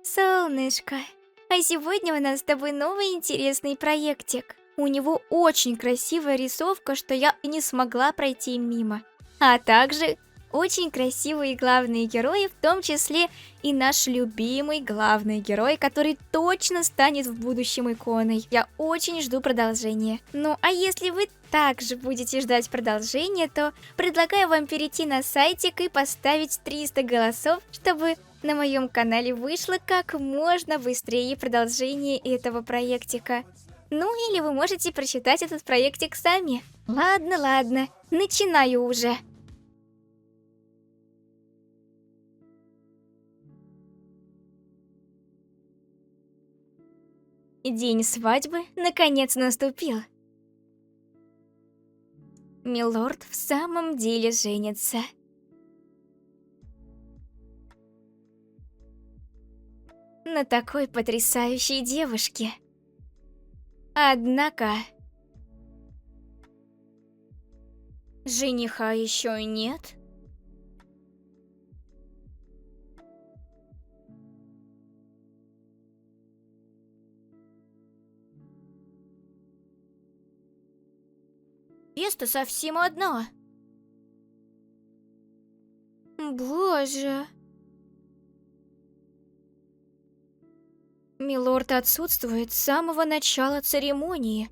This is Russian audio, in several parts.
Солнышко, а сегодня у нас с тобой новый интересный проектик. У него очень красивая рисовка, что я и не смогла пройти мимо. А также очень красивые главные герои, в том числе и наш любимый главный герой, который точно станет в будущем иконой. Я очень жду продолжения. Ну а если вы также будете ждать продолжения, то предлагаю вам перейти на сайтик и поставить 300 голосов, чтобы на моем канале вышло как можно быстрее продолжение этого проектика. Ну или вы можете прочитать этот проектик сами. Ладно, начинаю уже. День свадьбы наконец наступил. Милорд в самом деле женится. На такой потрясающей девушке. Однако жениха еще нет. Место совсем одно. Боже. Милорд отсутствует с самого начала церемонии.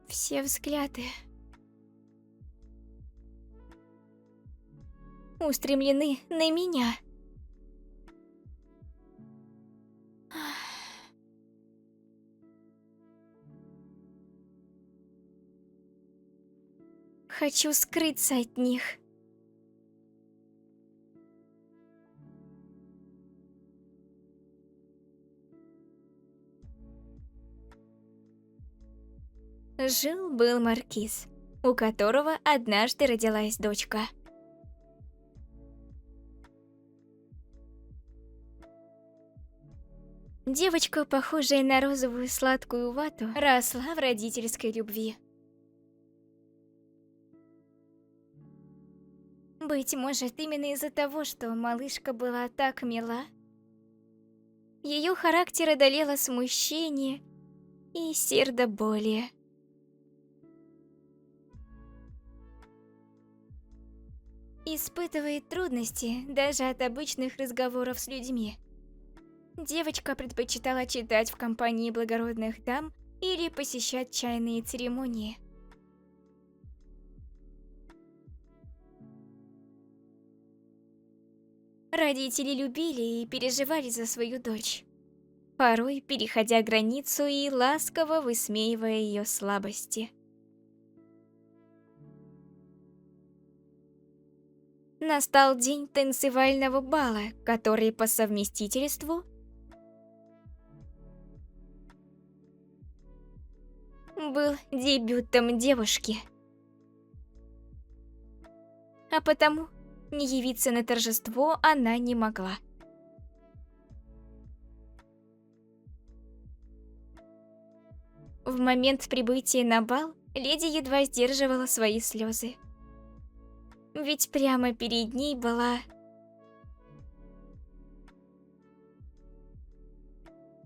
Все взгляды устремлены на меня. Хочу скрыться от них. Жил-был маркиз, у которого однажды родилась дочка. Девочка, похожая на розовую сладкую вату, росла в родительской любви. Быть может, именно из-за того, что малышка была так мила, ее характер одолело смущение и сердоболие. Испытывает трудности даже от обычных разговоров с людьми. Девочка предпочитала читать в компании благородных дам или посещать чайные церемонии. Родители любили и переживали за свою дочь, порой переходя границу и ласково высмеивая ее слабости. Настал день танцевального бала, который по совместительству был дебютом девушки. А потому не явиться на торжество она не могла. В момент прибытия на бал леди едва сдерживала свои слезы. Ведь прямо перед ней была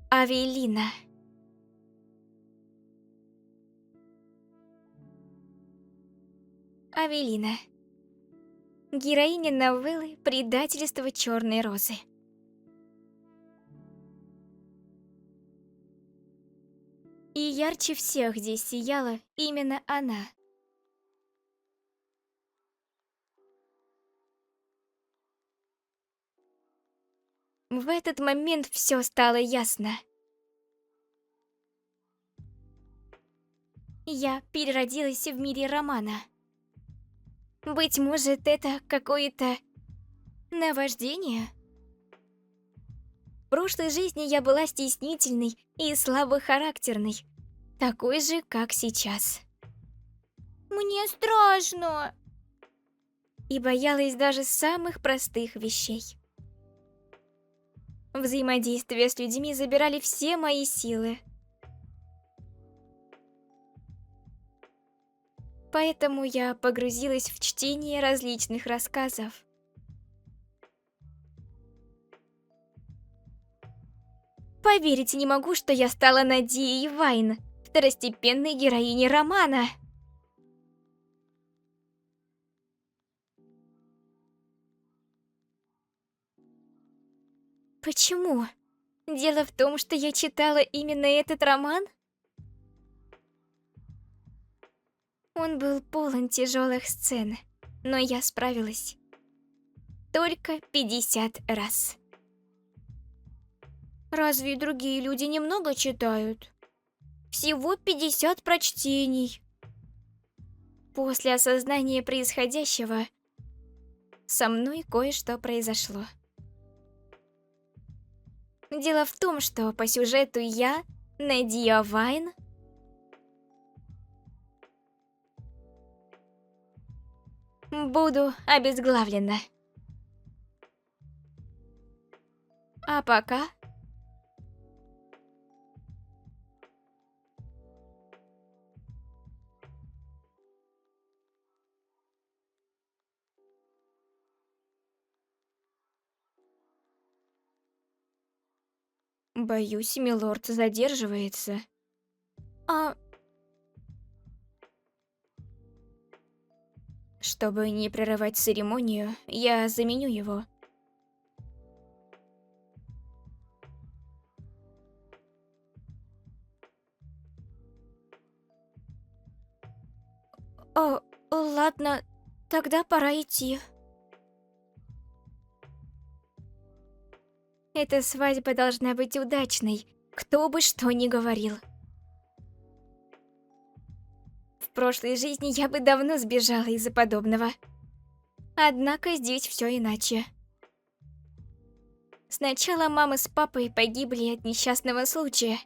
Авелина. Авелина. Героиня новеллы «Предательство черной розы». И ярче всех здесь сияла именно она. В этот момент все стало ясно. Я переродилась в мире романа. Быть может, это какое-то наваждение? В прошлой жизни я была стеснительной и слабохарактерной, такой же, как сейчас. Мне страшно. И боялась даже самых простых вещей. Взаимодействие с людьми забирали все мои силы. Поэтому я погрузилась в чтение различных рассказов. Поверить не могу, что я стала Надией Вайн, второстепенной героиней романа. Почему? Дело в том, что я читала именно этот роман? Он был полон тяжелых сцен, но я справилась. Только 50 раз. Разве другие люди немного читают? Всего 50 прочтений. После осознания происходящего, со мной кое-что произошло. Дело в том, что по сюжету я, Надия Вайн, буду обезглавлена. А пока... Боюсь, милорд задерживается. Чтобы не прерывать церемонию, я заменю его. Ладно, тогда пора идти. Эта свадьба должна быть удачной, кто бы что ни говорил. В прошлой жизни я бы давно сбежала из-за подобного. Однако здесь все иначе. Сначала мама с папой погибли от несчастного случая.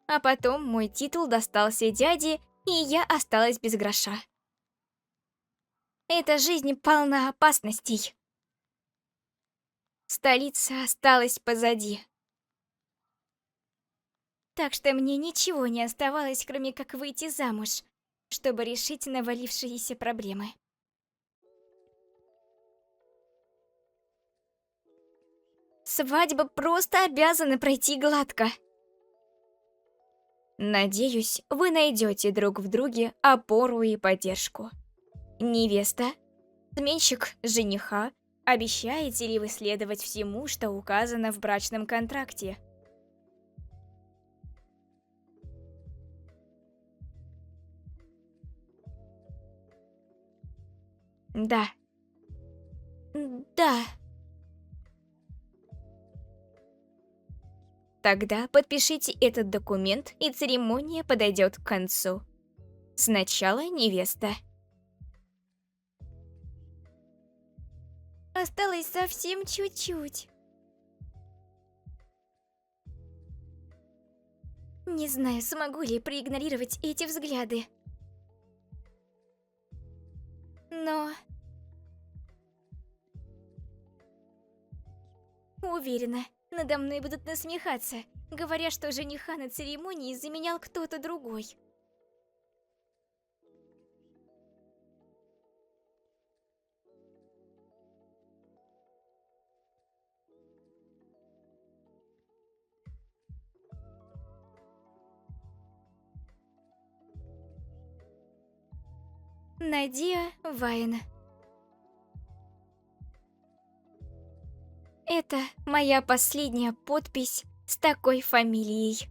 А потом мой титул достался дяде, и я осталась без гроша. Эта жизнь полна опасностей. Столица осталась позади. Так что мне ничего не оставалось, кроме как выйти замуж, чтобы решить навалившиеся проблемы. Свадьба просто обязана пройти гладко. Надеюсь, вы найдете друг в друге опору и поддержку. Невеста, сменщик жениха, обещаете ли вы следовать всему, что указано в брачном контракте? Да. Да. Тогда подпишите этот документ, и церемония подойдет к концу. Сначала невеста. Осталось совсем чуть-чуть. Не знаю, смогу ли проигнорировать эти взгляды. Но... Уверена, надо мной будут насмехаться, говоря, что жениха на церемонии заменял кто-то другой. Надия Вайн. Это моя последняя подпись с такой фамилией.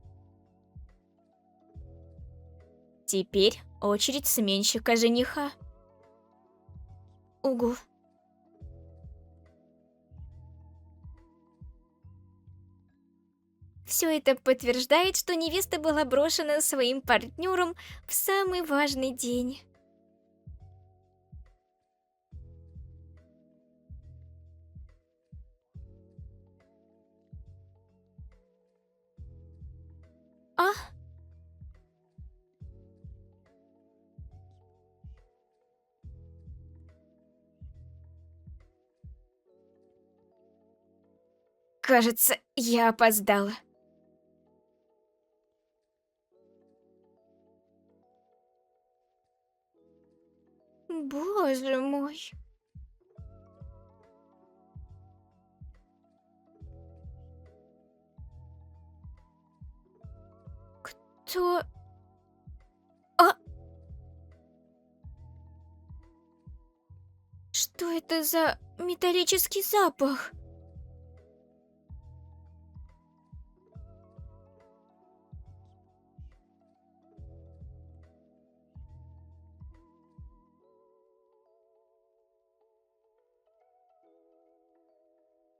Теперь очередь сменщика жениха. Угу. Все это подтверждает, что невеста была брошена своим партнером в самый важный день. А? Кажется, я опоздала. Боже мой. Кто... А... Что это за металлический запах?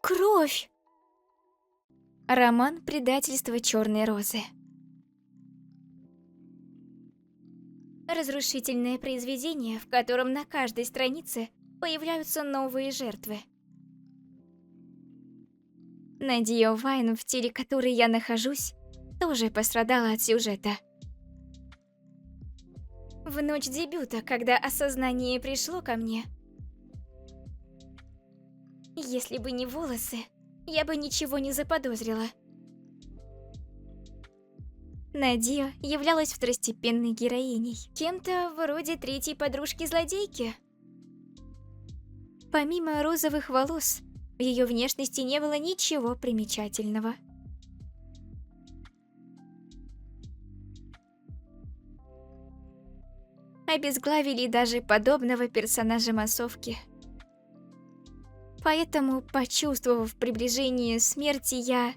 Кровь! Роман «Предательство черной розы». Разрушительное произведение, в котором на каждой странице появляются новые жертвы. Надия Вайн, в теле которой я нахожусь, тоже пострадала от сюжета. В ночь дебюта, когда осознание пришло ко мне, если бы не волосы, я бы ничего не заподозрила. Надия являлась второстепенной героиней, кем-то вроде третьей подружки-злодейки. Помимо розовых волос, в ее внешности не было ничего примечательного. Обезглавили даже подобного персонажа массовки. Поэтому, почувствовав приближение смерти, я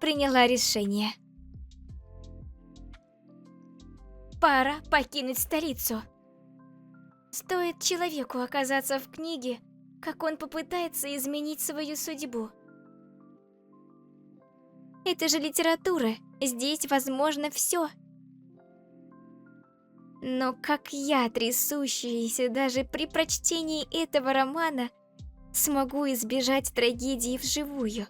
приняла решение. Пора покинуть столицу. Стоит человеку оказаться в книге, как он попытается изменить свою судьбу. Это же литература, здесь возможно все. Но как я, трясущаяся даже при прочтении этого романа, смогу избежать трагедии вживую?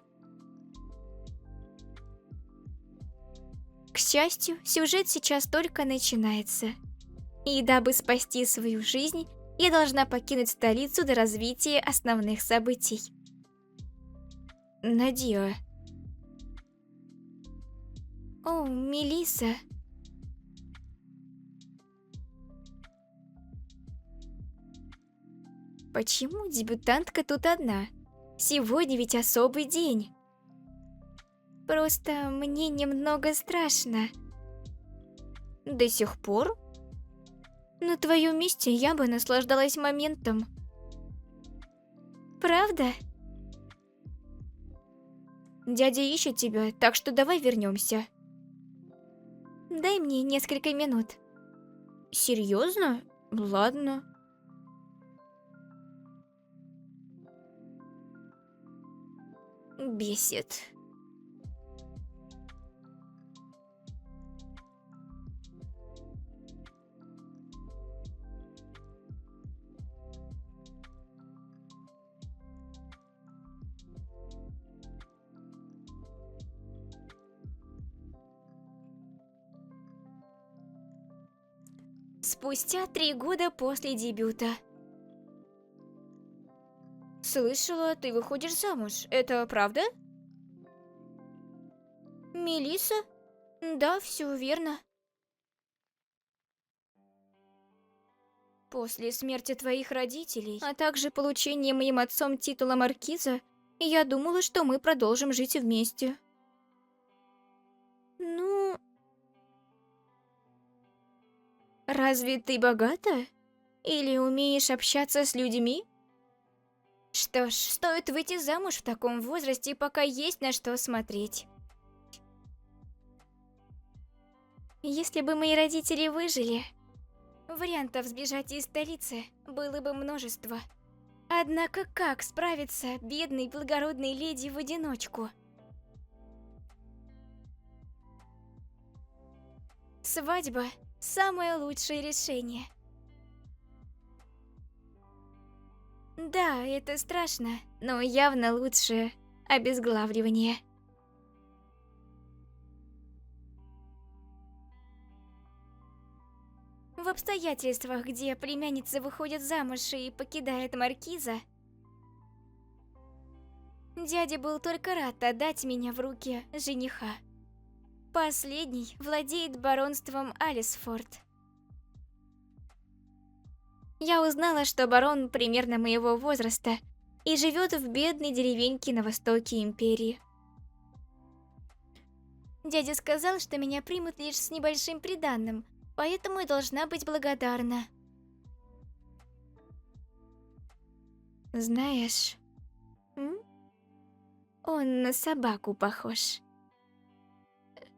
К счастью, сюжет сейчас только начинается. И дабы спасти свою жизнь, я должна покинуть столицу до развития основных событий. Надия. О, Мелисса. Почему дебютантка тут одна? Сегодня ведь особый день. Просто мне немного страшно. До сих пор? На твоем месте я бы наслаждалась моментом. Правда? Дядя ищет тебя, так что давай вернемся. Дай мне несколько минут. Серьезно? Ладно. Бесит. Спустя 3 года после дебюта. Слышала, ты выходишь замуж. Это правда? Мелисса? Да, все верно. После смерти твоих родителей, а также получения моим отцом титула маркиза, я думала, что мы продолжим жить вместе. Ну... Разве ты богата? Или умеешь общаться с людьми? Что ж, стоит выйти замуж в таком возрасте, пока есть на что смотреть. Если бы мои родители выжили, вариантов сбежать из столицы было бы множество. Однако как справиться бедной благородной леди в одиночку? Свадьба – самое лучшее решение. Да, это страшно, но явно лучше обезглавливание. В обстоятельствах, где племянница выходит замуж и покидает маркиза, дядя был только рад отдать меня в руки жениха. Последний владеет баронством Алисфорд. Я узнала, что барон примерно моего возраста и живет в бедной деревеньке на востоке империи. Дядя сказал, что меня примут лишь с небольшим приданным, поэтому я должна быть благодарна. Знаешь, он на собаку похож.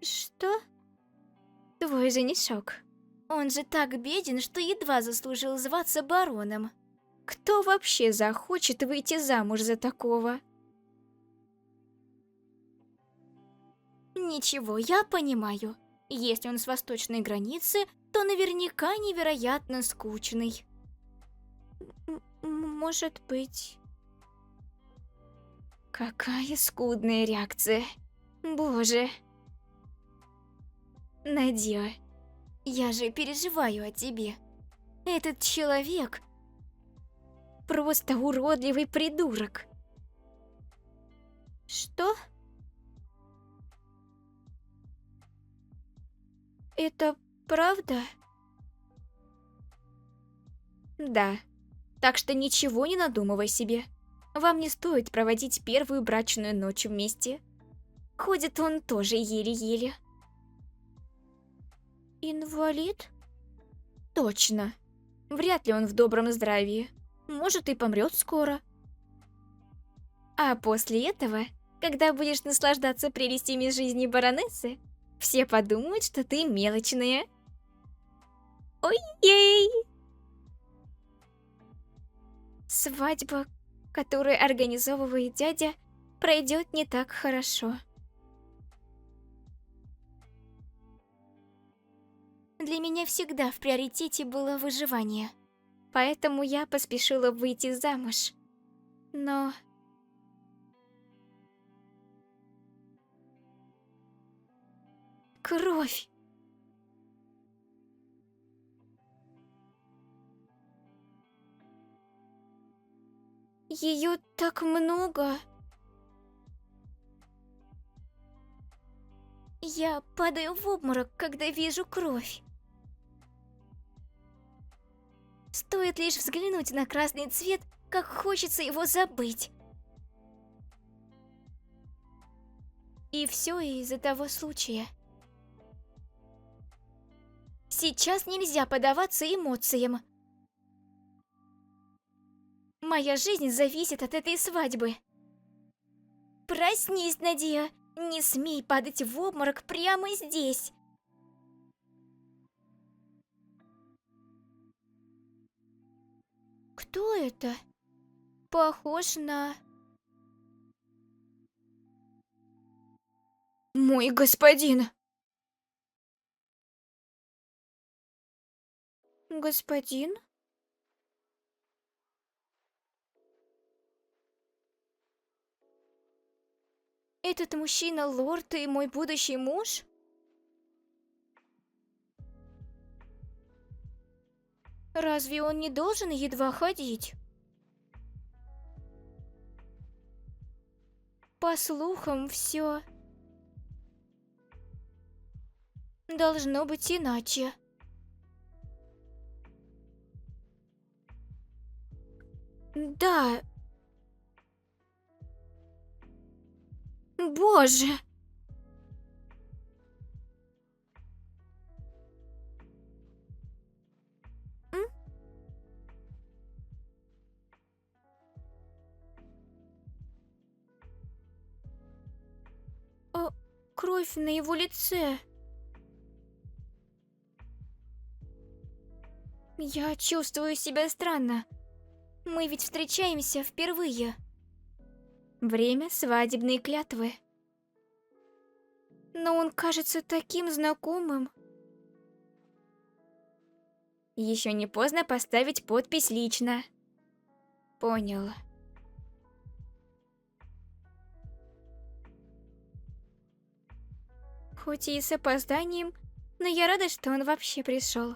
Что? Твой женишок. Он же так беден, что едва заслужил зваться бароном. Кто вообще захочет выйти замуж за такого? Ничего, я понимаю. Если он с восточной границы, то наверняка невероятно скучный. Может быть... Какая скудная реакция. Боже. Надя, я же переживаю о тебе. Этот человек... просто уродливый придурок. Что? Это правда? Да. Так что ничего не надумывай себе. Вам не стоит проводить первую брачную ночь вместе. Ходит он тоже еле-еле. Инвалид? Точно. Вряд ли он в добром здравии. Может, и помрет скоро. А после этого, когда будешь наслаждаться прелестями жизни баронессы, все подумают, что ты мелочная. Ой-ей! Свадьба, которую организовывает дядя, пройдет не так хорошо. Для меня всегда в приоритете было выживание, поэтому я поспешила выйти замуж. Но... Кровь! Ее так много. Я падаю в обморок, когда вижу кровь. Стоит лишь взглянуть на красный цвет, как хочется его забыть. И все из-за того случая. Сейчас нельзя поддаваться эмоциям. Моя жизнь зависит от этой свадьбы. Проснись, Надя. Не смей падать в обморок прямо здесь. Кто это? Похож на... Мой господин. Господин? Этот мужчина лорд и мой будущий муж? Разве он не должен едва ходить? По слухам, все должно быть иначе. Да. Боже. Кровь на его лице. Я чувствую себя странно. Мы ведь встречаемся впервые. Время свадебной клятвы. Но он кажется таким знакомым. Еще не поздно поставить подпись лично. Понял. Хоть и с опозданием, но я рада, что он вообще пришел.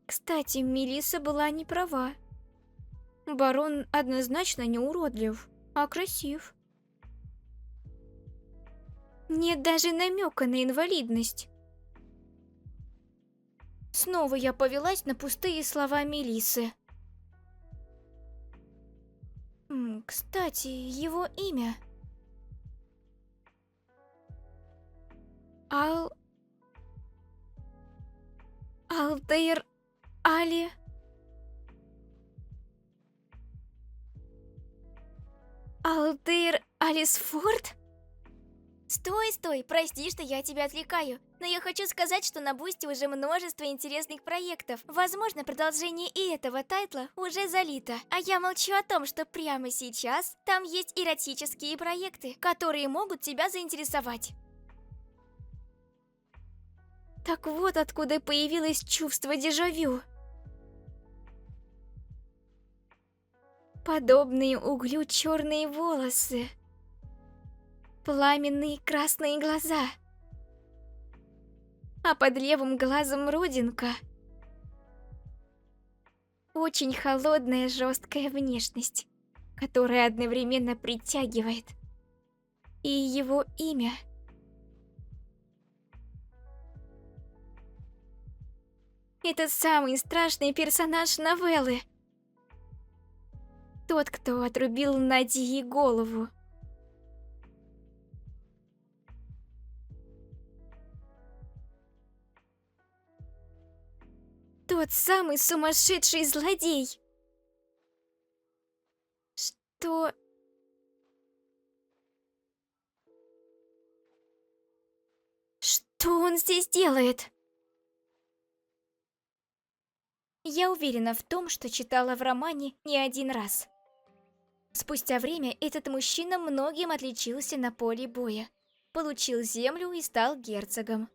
Кстати, Мелисса была не права. Барон однозначно не уродлив, а красив. Нет даже намека на инвалидность. Снова я повелась на пустые слова Мелисы. Кстати, его имя. Алтаир Али... Алтаир Алисфорд? Стой, прости, что я тебя отвлекаю. Но я хочу сказать, что на Бусти уже множество интересных проектов. Возможно, продолжение и этого тайтла уже залито. А я молчу о том, что прямо сейчас там есть эротические проекты, которые могут тебя заинтересовать. Так вот откуда появилось чувство дежавю. Подобные углю черные волосы. Пламенные красные глаза. А под левым глазом родинка. Очень холодная жесткая внешность, которая одновременно притягивает. И его имя. Это самый страшный персонаж новеллы. Тот, кто отрубил Надии голову. Тот самый сумасшедший злодей. Что... Что он здесь делает? Я уверена в том, что читала в романе не один раз. Спустя время этот мужчина многим отличился на поле боя. Получил землю и стал герцогом.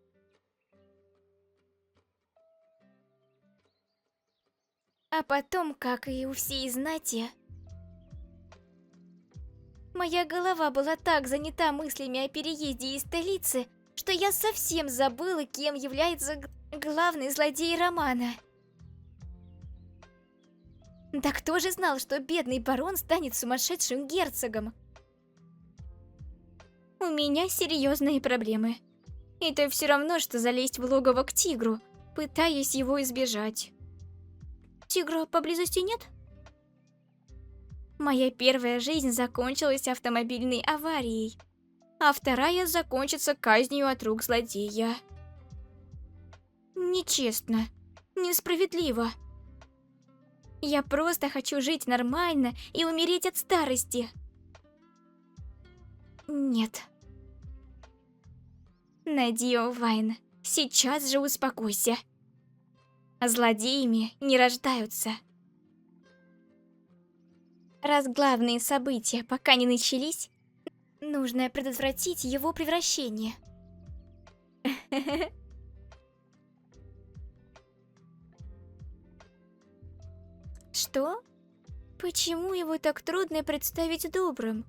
А потом, как и у всей знати, моя голова была так занята мыслями о переезде из столицы, что я совсем забыла, кем является главный злодей романа. Да кто же знал, что бедный барон станет сумасшедшим герцогом? У меня серьезные проблемы. Это все равно, что залезть в логово к тигру, пытаясь его избежать. Тигра поблизости нет? Моя первая жизнь закончилась автомобильной аварией, а вторая закончится казнью от рук злодея. Нечестно, несправедливо. Я просто хочу жить нормально и умереть от старости. Нет. Надио Вайн, сейчас же успокойся. Злодеями не рождаются. Раз главные события пока не начались, нужно предотвратить его превращение. Что? Почему его так трудно представить добрым?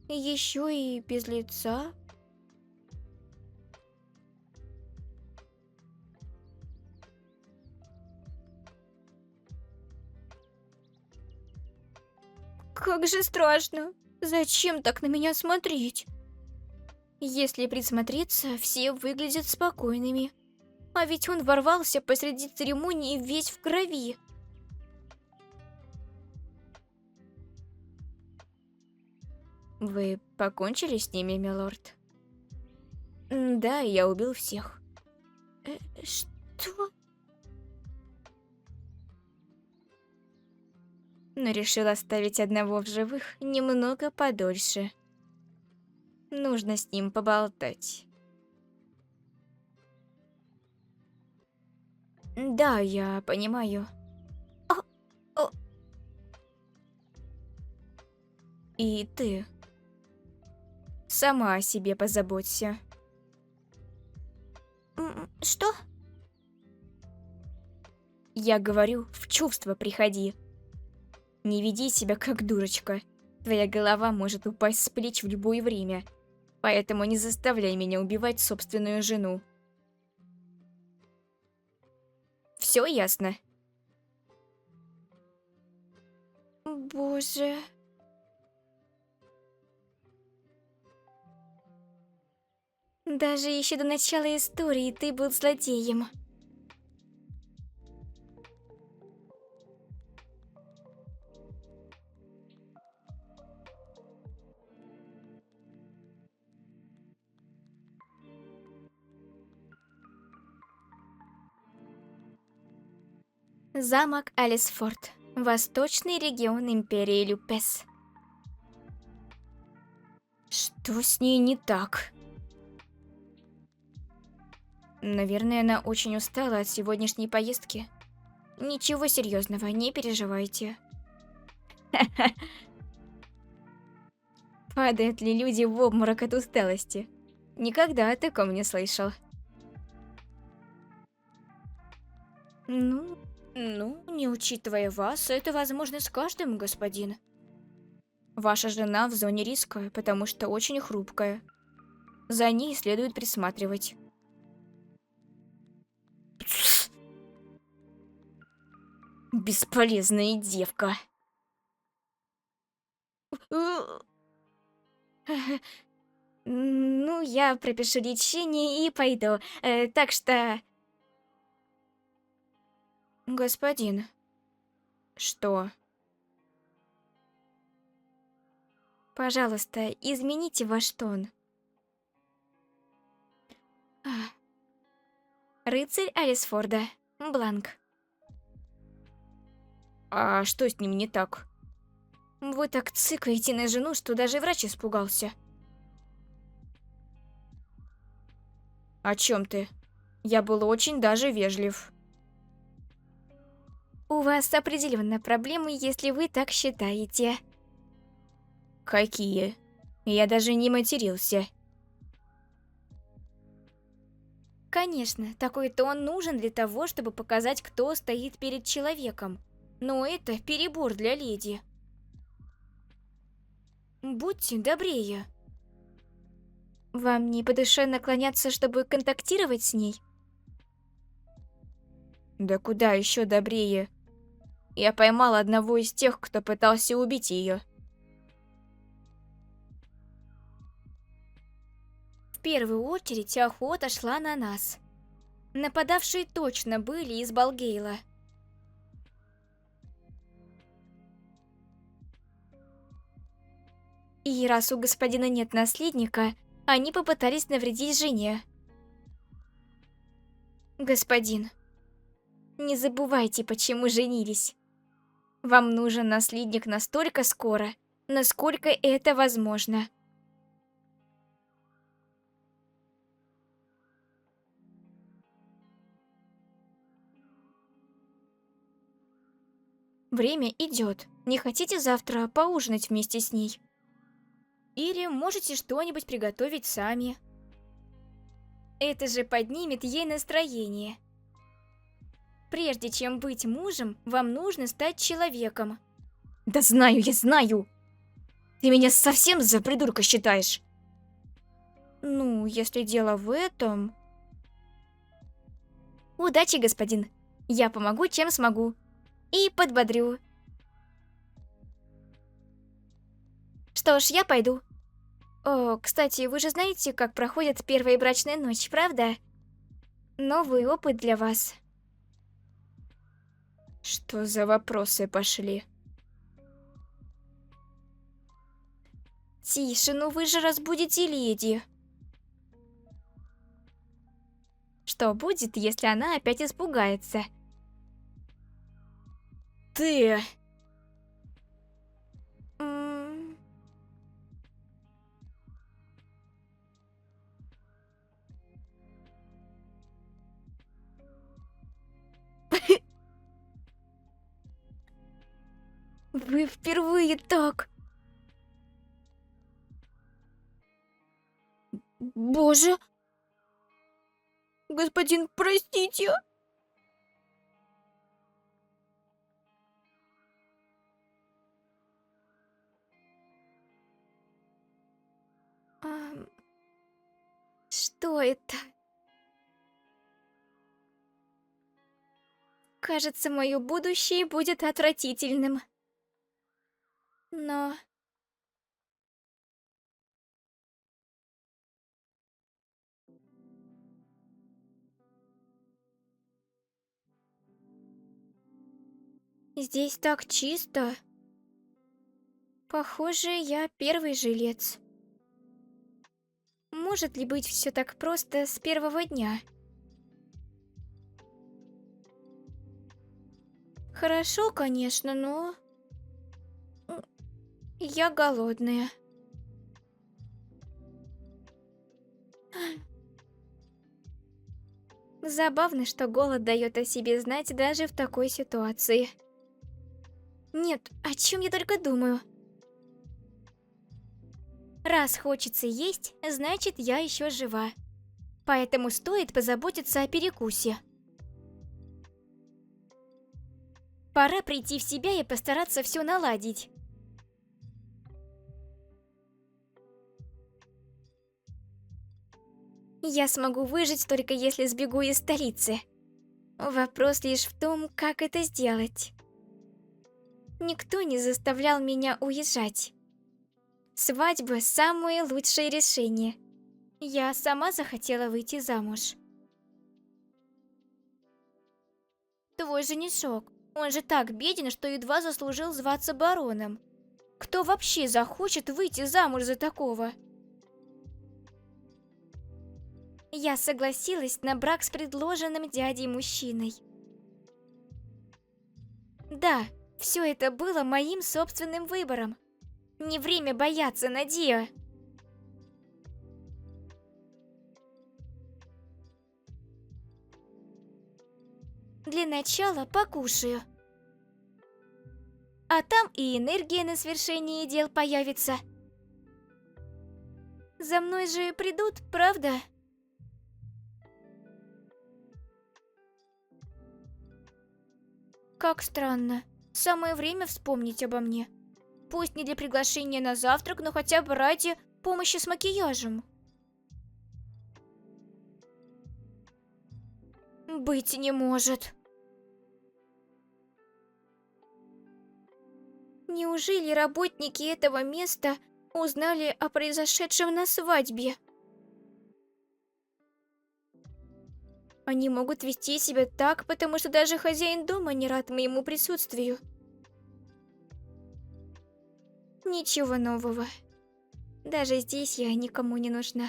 Еще и без лица? Как же страшно. Зачем так на меня смотреть? Если присмотреться, все выглядят спокойными. А ведь он ворвался посреди церемонии весь в крови. Вы покончили с ними, милорд? Да, я убил всех. Что? Но решил оставить одного в живых немного подольше. Нужно с ним поболтать. Да, я понимаю. И ты сама о себе позаботься. Что? Я говорю, в чувство приходи. Не веди себя как дурочка. Твоя голова может упасть с плеч в любое время. Поэтому не заставляй меня убивать собственную жену. Все ясно? Боже... Даже еще до начала истории ты был злодеем. Замок Алисфорд. Восточный регион Империи Люпес. Что с ней не так? Наверное, она очень устала от сегодняшней поездки. Ничего серьезного, не переживайте. Падают ли люди в обморок от усталости? Никогда о таком не слышал. Ну, не учитывая вас, это возможно с каждым, господин. Ваша жена в зоне риска, потому что очень хрупкая. За ней следует присматривать. Бесполезная девка. Ну, я пропишу лечение и пойду. Так что... Господин. Что? Пожалуйста, измените ваш тон. Рыцарь Алисфорда. Бланк. А что с ним не так? Вы так цыкаете на жену, что даже врач испугался. О чем ты? Я был очень даже вежлив. У вас определенно проблемы, если вы так считаете. Какие? Я даже не матерился. Конечно, такой тон нужен для того, чтобы показать, кто стоит перед человеком. Но это перебор для леди. Будьте добрее. Вам не по душе наклоняться, чтобы контактировать с ней? Да куда еще добрее? Я поймал одного из тех, кто пытался убить ее. В первую очередь охота шла на нас. Нападавшие точно были из Балгейла. И раз у господина нет наследника, они попытались навредить жене. Господин, не забывайте, почему женились. Вам нужен наследник настолько скоро, насколько это возможно. Время идет. Не хотите завтра поужинать вместе с ней? Или можете что-нибудь приготовить сами. Это же поднимет ей настроение. Прежде чем быть мужем, вам нужно стать человеком. Да знаю, я знаю! Ты меня совсем за придурка считаешь? Ну, если дело в этом... Удачи, господин. Я помогу, чем смогу. И подбодрю. Что ж, я пойду. О, кстати, вы же знаете, как проходит первая брачная ночь, правда? Новый опыт для вас. Что за вопросы пошли? Тише, ну вы же разбудите леди. Что будет, если она опять испугается? Ты... Вы впервые так... Боже! Господин, простите! Что это? Кажется, мое будущее будет отвратительным. Но... Здесь так чисто. Похоже, я первый жилец. Может ли быть все так просто с первого дня? Хорошо, конечно, но... Я голодная. Забавно, что голод дает о себе знать даже в такой ситуации. Нет, о чем я только думаю. Раз хочется есть, значит, я еще жива. Поэтому стоит позаботиться о перекусе. Пора прийти в себя и постараться все наладить. Я смогу выжить только если сбегу из столицы. Вопрос лишь в том, как это сделать. Никто не заставлял меня уезжать. Свадьба – самое лучшее решение. Я сама захотела выйти замуж. Твой женишок, он же так беден, что едва заслужил зваться бароном. Кто вообще захочет выйти замуж за такого? Я согласилась на брак с предложенным дядей мужчиной. Да, все это было моим собственным выбором. Не время бояться, Надия. Для начала покушаю. А там и энергия на свершение дел появится. За мной же придут, правда? Как странно. Самое время вспомнить обо мне. Пусть не для приглашения на завтрак, но хотя бы ради помощи с макияжем. Быть не может. Неужели работники этого места узнали о произошедшем на свадьбе? Они могут вести себя так, потому что даже хозяин дома не рад моему присутствию. Ничего нового. Даже здесь я никому не нужна.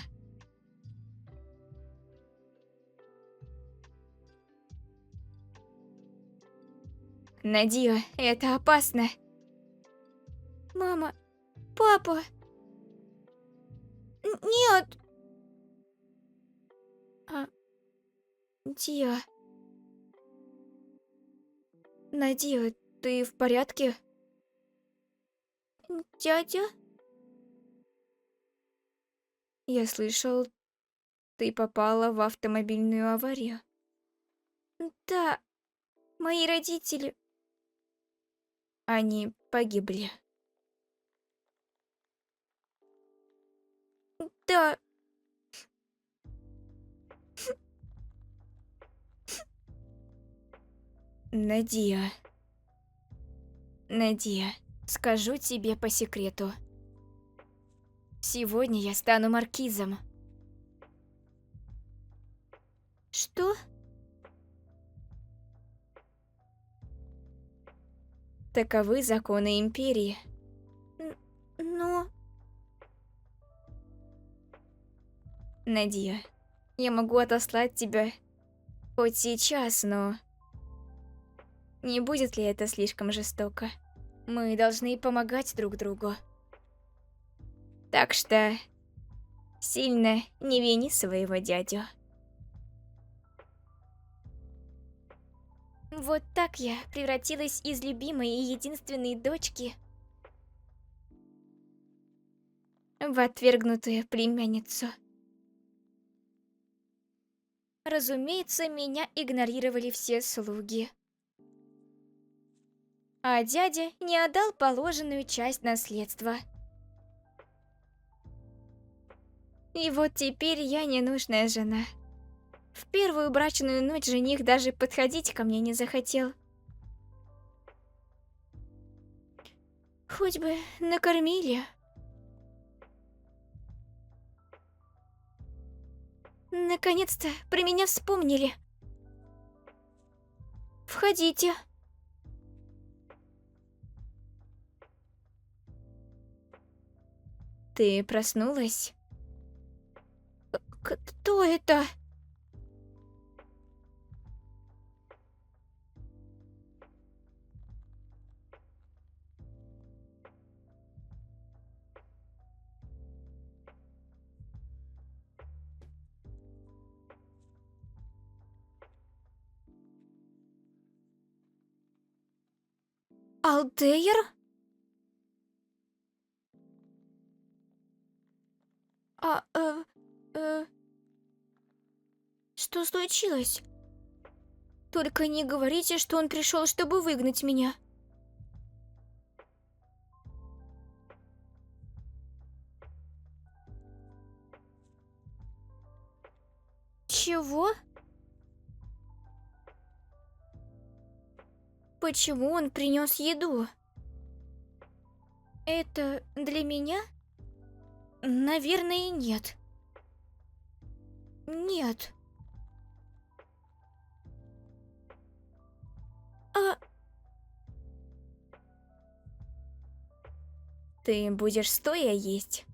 Надия, это опасно. Мама, папа. Нет. Дия. Надия, ты в порядке? Дядя? Я слышал, ты попала в автомобильную аварию. Да, мои родители. Они погибли. Да. Надия. Надия, скажу тебе по секрету. Сегодня я стану маркизом. Что? Таковы законы Империи. Но... Надия, я могу отослать тебя хоть сейчас, но... Не будет ли это слишком жестоко? Мы должны помогать друг другу. Так что... Сильно не вини своего дядю. Вот так я превратилась из любимой и единственной дочки в отвергнутую племянницу. Разумеется, меня игнорировали все слуги. А дядя не отдал положенную часть наследства. И вот теперь я ненужная жена. В первую брачную ночь жених даже подходить ко мне не захотел. Хоть бы накормили. Наконец-то про меня вспомнили. Входите. Ты проснулась? Кто это? Алтейр? А, что случилось? Только не говорите, что он пришел, чтобы выгнать меня. Чего? Почему он принес еду? Это для меня? Наверное, нет. Нет. А... Ты будешь стоя есть?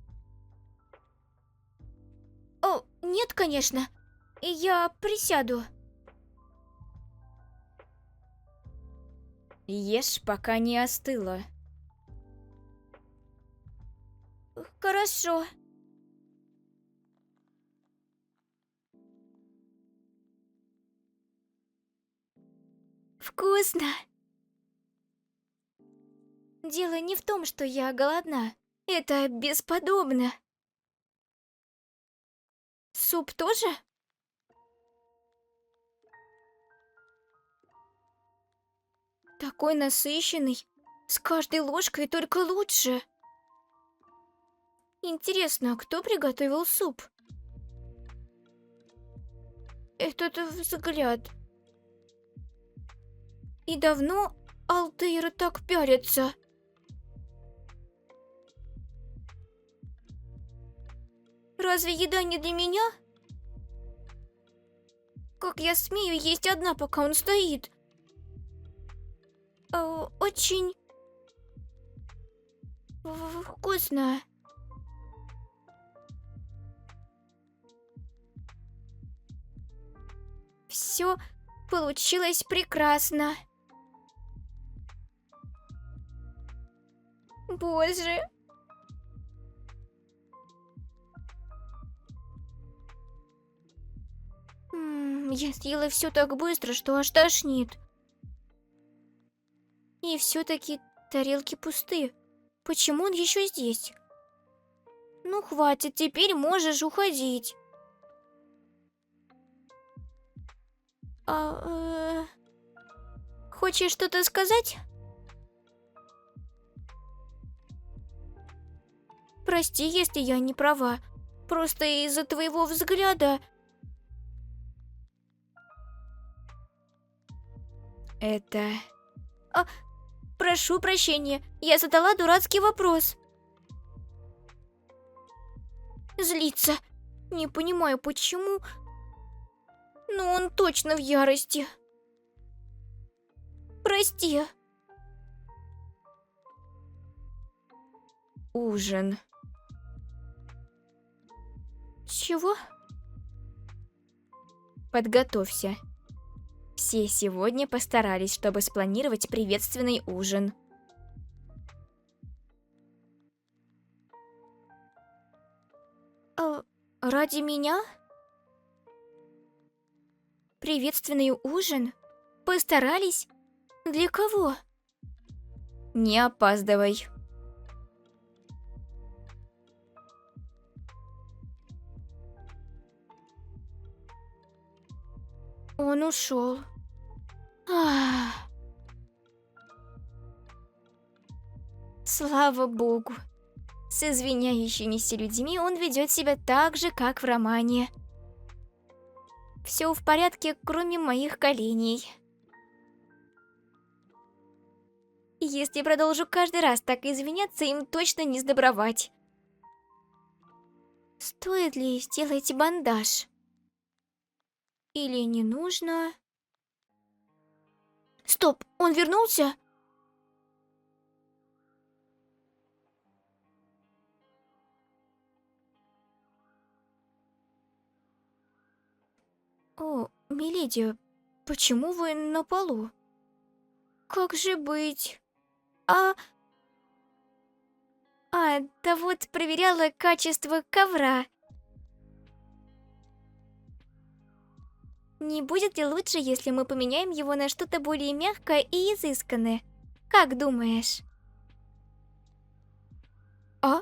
О, нет, конечно. Я присяду. Ешь, пока не остыло. Хорошо. Вкусно. Дело не в том, что я голодна. Это бесподобно. Суп тоже? Такой насыщенный. С каждой ложкой только лучше. Интересно, кто приготовил суп? Этот взгляд. И давно Алтейр так пялится? Разве еда не для меня? Как я смею есть одна, пока он стоит? Очень вкусно. Все получилось прекрасно. Боже. Я съела все так быстро, что аж тошнит. И все-таки тарелки пусты. Почему он еще здесь? Ну хватит, теперь можешь уходить. Хочешь что-то сказать? Прости, если я не права. Просто из-за твоего взгляда... Это... прошу прощения, я задала дурацкий вопрос. Злится. Не понимаю, почему... Но он точно в ярости. Прости. Ужин. Чего? Подготовься. Все сегодня постарались, чтобы спланировать приветственный ужин. Ради меня? Приветственный ужин? Постарались? Для кого? Не опаздывай. Он ушел. Слава богу. С извиняющимися людьми он ведет себя так же, как в романе. Все в порядке, кроме моих коленей. Если продолжу каждый раз так извиняться, им точно не сдобровать. Стоит ли сделать бандаж? Или не нужно? Стоп, он вернулся? О, миледи, почему вы на полу? Как же быть? Да вот проверяла качество ковра. Не будет ли лучше, если мы поменяем его на что-то более мягкое и изысканное? Как думаешь? А?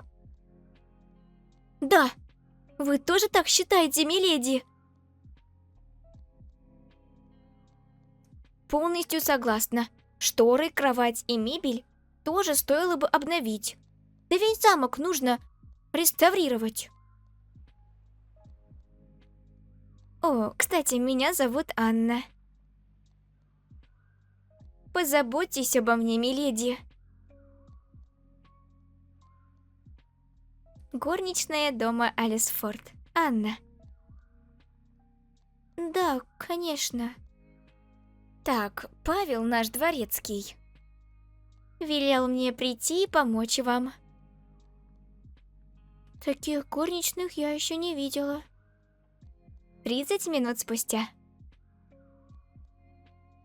Да, вы тоже так считаете, миледи? Полностью согласна. Шторы, кровать и мебель тоже стоило бы обновить. Да весь замок нужно реставрировать. О, кстати, меня зовут Анна. Позаботьтесь обо мне, миледи. Горничная дома Алисфорд. Анна. Да, конечно. Так, Павел, наш дворецкий, велел мне прийти и помочь вам. Таких горничных я еще не видела. 30 минут спустя.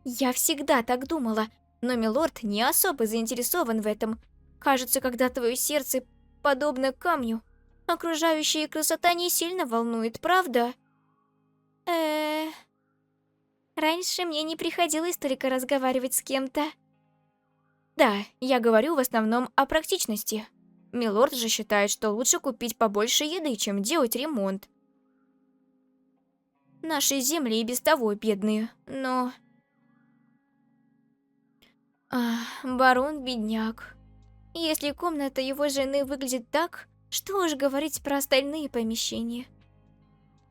Я всегда так думала, но милорд не особо заинтересован в этом. Кажется, когда твое сердце подобно камню, окружающая красота не сильно волнует, правда? Раньше мне не приходилось только разговаривать с кем-то. Да, я говорю в основном о практичности. Милорд же считает, что лучше купить побольше еды, чем делать ремонт. Наши земли и без того бедные, но... барон бедняк. Если комната его жены выглядит так, что уж говорить про остальные помещения.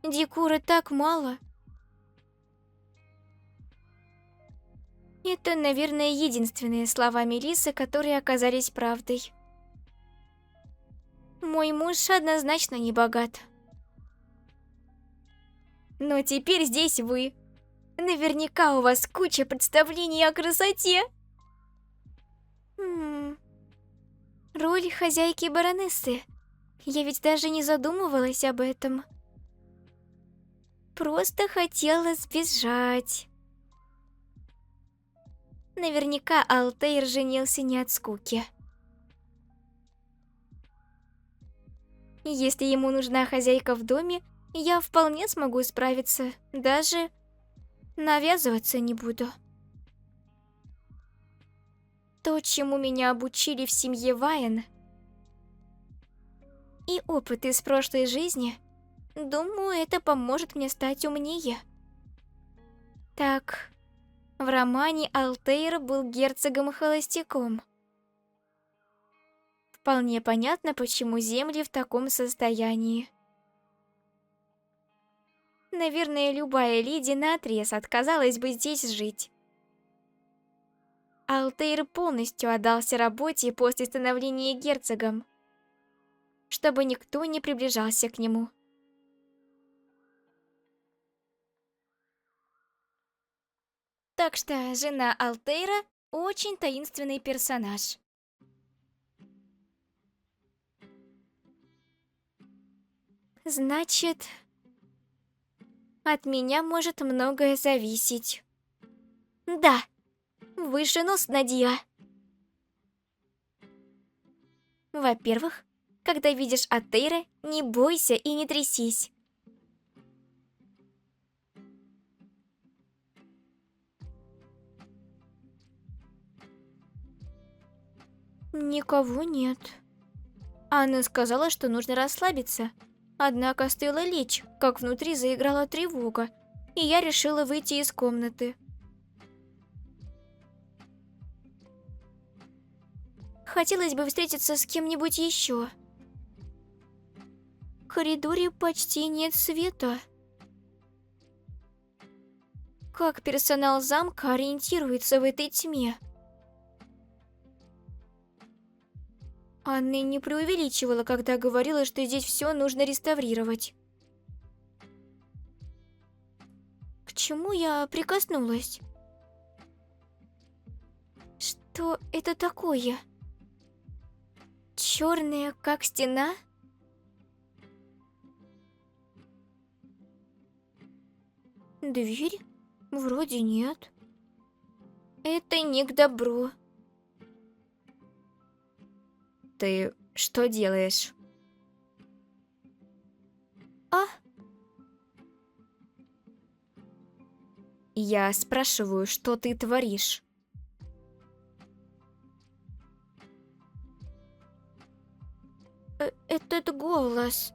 Декора так мало. Это, наверное, единственные слова Мелиссы, которые оказались правдой. Мой муж однозначно не богат. Но теперь здесь вы. Наверняка у вас куча представлений о красоте. Роль хозяйки-баронессы. Я ведь даже не задумывалась об этом. Просто хотела сбежать. Наверняка Алтейр женился не от скуки. Если ему нужна хозяйка в доме, я вполне смогу справиться. Даже навязываться не буду. То, чему меня обучили в семье Вайн, и опыт из прошлой жизни, думаю, это поможет мне стать умнее. Так, в романе Алтейр был герцогом-холостяком. Вполне понятно, почему земли в таком состоянии. Наверное, любая леди наотрез отказалась бы здесь жить. Алтейр полностью отдался работе после становления герцогом, чтобы никто не приближался к нему. Так что жена Алтейра очень таинственный персонаж. Значит, от меня может многое зависеть. Да, выше нос, Надия. Во-первых, когда видишь Алтейра, не бойся и не трясись. Никого нет. Анна сказала, что нужно расслабиться. Однако стоило лечь, как внутри заиграла тревога, и я решила выйти из комнаты. Хотелось бы встретиться с кем-нибудь еще. В коридоре почти нет света. Как персонал замка ориентируется в этой тьме? Анна не преувеличивала, когда говорила, что здесь все нужно реставрировать. К чему я прикоснулась? Что это такое? Черная, как стена? Дверь? Вроде нет. Это не к добру. Ты что делаешь? Я спрашиваю, что ты творишь? этот голос?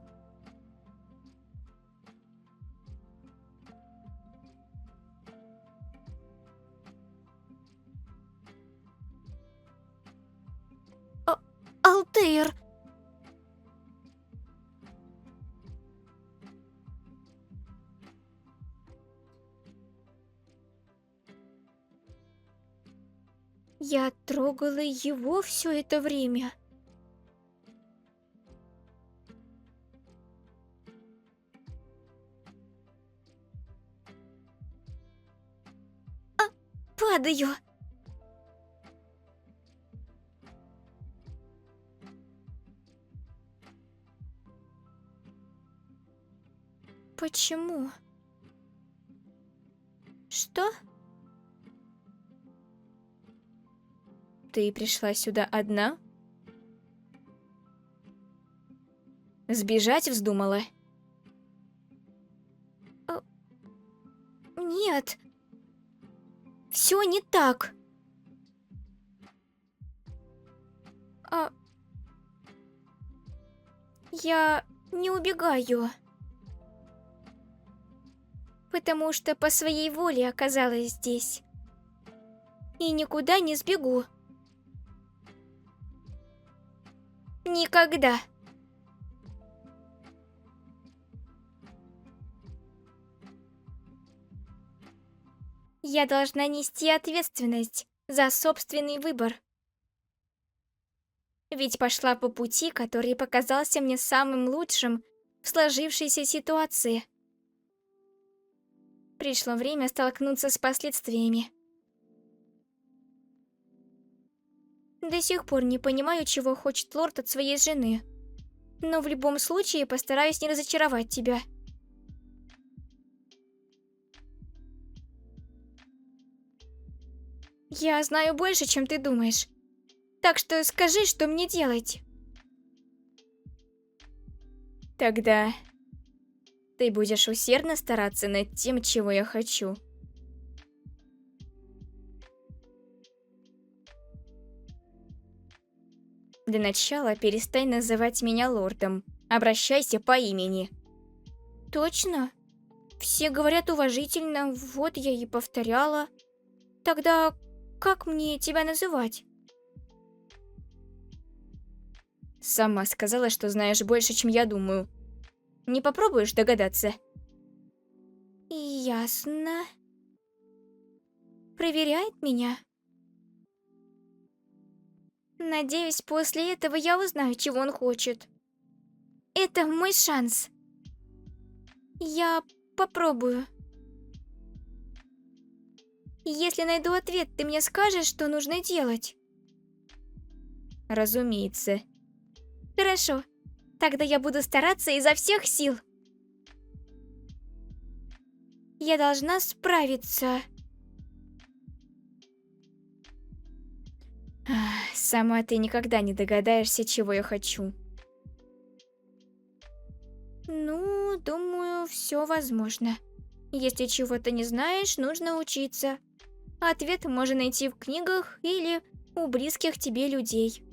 Алтыр! Я трогала его все это время. Падаю. Почему? Что? Ты пришла сюда одна? Сбежать вздумала? Нет. Все не так. Я не убегаю. Потому что по своей воле оказалась здесь. И никуда не сбегу. Никогда. Я должна нести ответственность за собственный выбор. Ведь пошла по пути, который показался мне самым лучшим в сложившейся ситуации. Пришло время столкнуться с последствиями. До сих пор не понимаю, чего хочет лорд от своей жены. Но в любом случае постараюсь не разочаровать тебя. Я знаю больше, чем ты думаешь. Так что скажи, что мне делать. Тогда ты будешь усердно стараться над тем, чего я хочу. Для начала перестань называть меня лордом. Обращайся по имени. Точно? Все говорят уважительно, вот я и повторяла. Тогда как мне тебя называть? Сама сказала, что знаешь больше, чем я думаю. Не попробуешь догадаться? Ясно. Проверяет меня. Надеюсь, после этого я узнаю, чего он хочет. Это мой шанс. Я попробую. Если найду ответ, ты мне скажешь, что нужно делать. Разумеется. Хорошо. Тогда я буду стараться изо всех сил. Я должна справиться. Сама ты никогда не догадаешься, чего я хочу. Ну, думаю, все возможно. Если чего-то не знаешь, нужно учиться. Ответ можно найти в книгах или у близких тебе людей.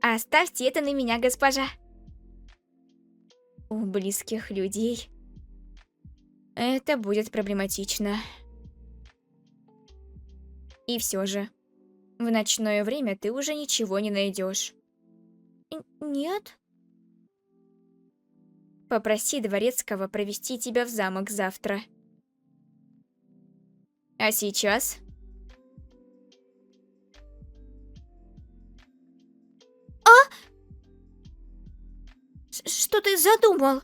Оставьте это на меня, госпожа. У близких людей. Это будет проблематично. И все же, в ночное время ты уже ничего не найдешь. Нет? Попроси дворецкого провести тебя в замок завтра. А сейчас... Что ты задумал?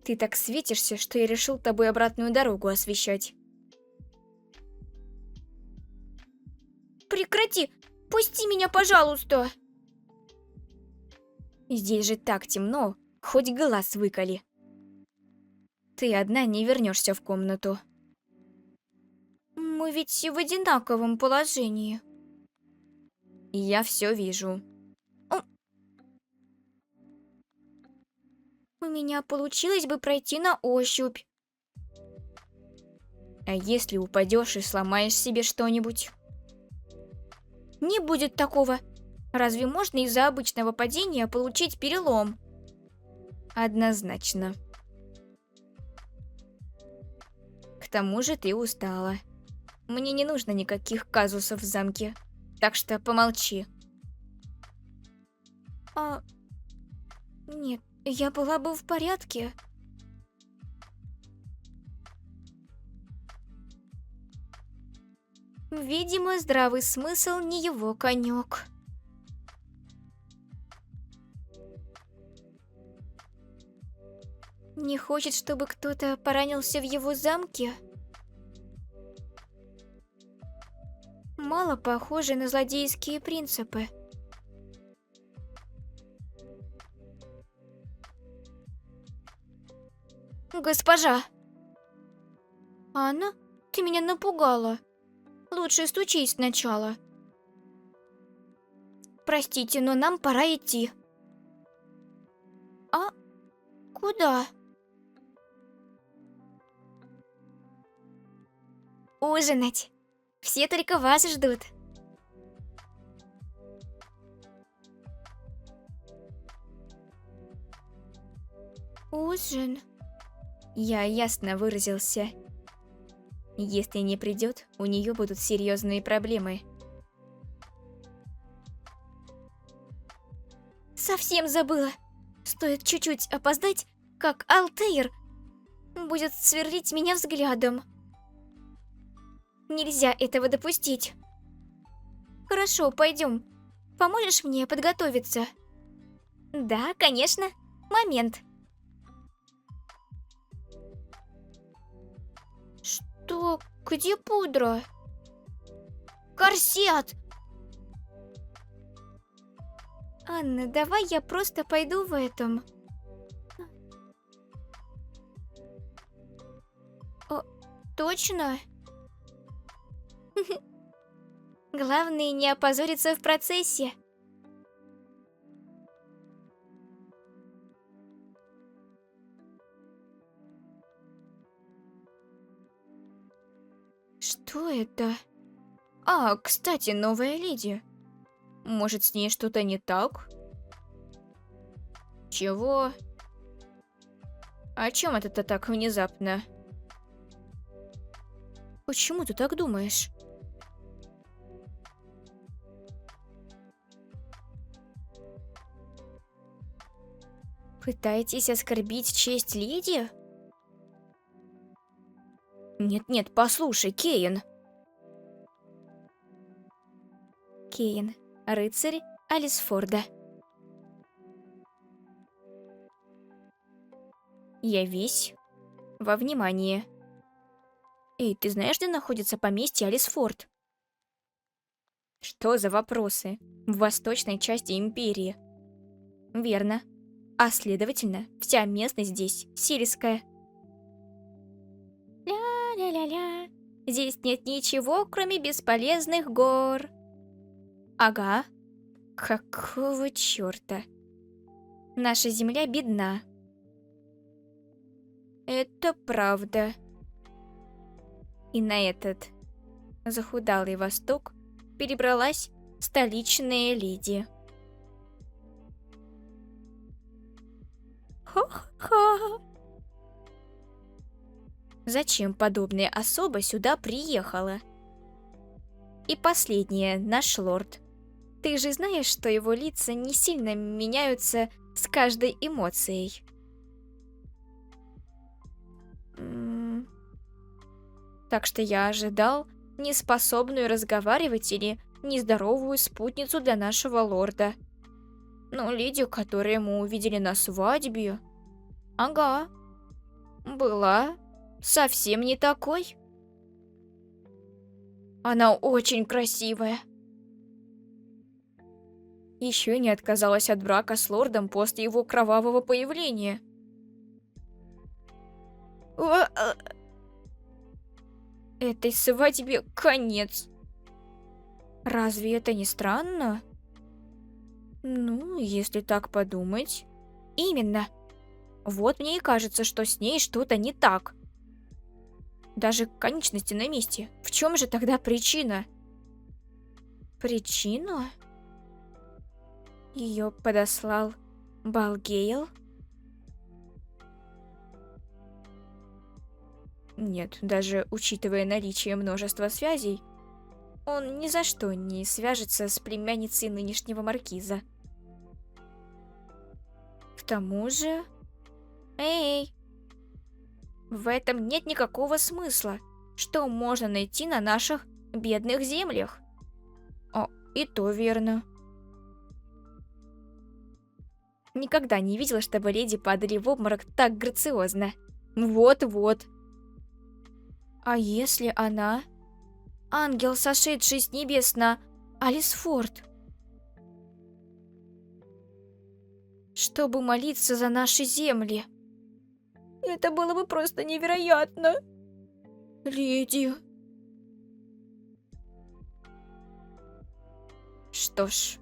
Ты так светишься, что я решил тобой обратную дорогу освещать. Прекрати! Пусти меня, пожалуйста! Здесь же так темно, хоть глаз выколи. Ты одна не вернешься в комнату. Мы ведь в одинаковом положении. Я все вижу. У меня получилось бы пройти на ощупь. А если упадешь и сломаешь себе что-нибудь? Не будет такого. Разве можно из-за обычного падения получить перелом? Однозначно. К тому же ты устала. Мне не нужно никаких казусов в замке, так что помолчи. Нет, я была бы в порядке. Видимо, здравый смысл не его конек. Не хочет, чтобы кто-то поранился в его замке? Мало похоже на злодейские принципы. Госпожа! Анна, ты меня напугала. Лучше стучись сначала. Простите, но нам пора идти. А? Куда? Ужинать. Все только вас ждут. Ужин? Я ясно выразился. Если не придет, у нее будут серьезные проблемы. Совсем забыла. Стоит чуть-чуть опоздать, как Алтейр будет сверлить меня взглядом. Нельзя этого допустить. Хорошо, пойдем. Поможешь мне подготовиться? Да, конечно. Момент. Что? Где пудра? Корсет! Анна, давай я просто пойду в этом. Точно? Главное не опозориться в процессе. Что это? Кстати, новая леди. Может, с ней что-то не так? Чего? О чем это ты так внезапно? Почему ты так думаешь? Пытаетесь оскорбить честь леди? Нет-нет, послушай, Кейн. Кейн, рыцарь Алисфорда. Я весь во внимание. Эй, ты знаешь, где находится поместье Алисфорд? Что за вопросы? В восточной части империи. Верно. А следовательно, вся местность здесь сельская. Ля-ля-ля-ля. Здесь нет ничего, кроме бесполезных гор. Ага. Какого черта? Наша земля бедна. Это правда. И на этот захудалый восток перебралась столичная леди. Ха-ха. Зачем подобная особа сюда приехала? И последнее, наш лорд. Ты же знаешь, что его лица не сильно меняются с каждой эмоцией. Так что я ожидал неспособную разговаривать или нездоровую спутницу для нашего лорда. Но леди, которую мы увидели на свадьбе... Ага. Была совсем не такой. Она очень красивая. Еще не отказалась от брака с лордом после его кровавого появления. Этой свадьбе конец. Разве это не странно? Ну, если так подумать. Именно. Вот мне и кажется, что с ней что-то не так. Даже конечности на месте. В чем же тогда причина? Причину? Ее подослал Балгейл? Нет, даже учитывая наличие множества связей, он ни за что не свяжется с племянницей нынешнего маркиза. К тому же... Эй! В этом нет никакого смысла. Что можно найти на наших бедных землях? О, и то верно. Никогда не видела, чтобы леди падали в обморок так грациозно. Вот-вот. А если она... ангел, сошедший с небес на Алисфорд? Чтобы молиться за наши земли. Это было бы просто невероятно. Леди. Что ж.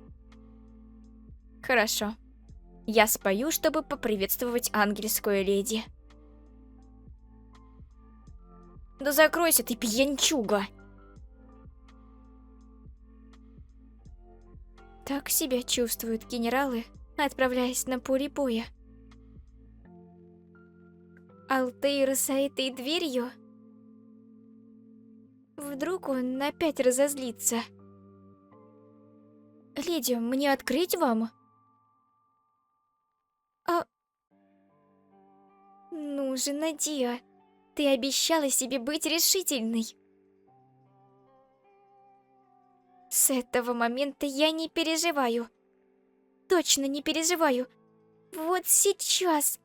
Хорошо. Я спою, чтобы поприветствовать ангельскую леди. Да закройся ты, пьянчуга! Так себя чувствуют генералы, отправляясь на поле боя. Алтейр за этой дверью? Вдруг он опять разозлится. Леди, мне открыть вам? Ну же, Надия, ты обещала себе быть решительной. С этого момента я не переживаю. Точно не переживаю. Вот сейчас.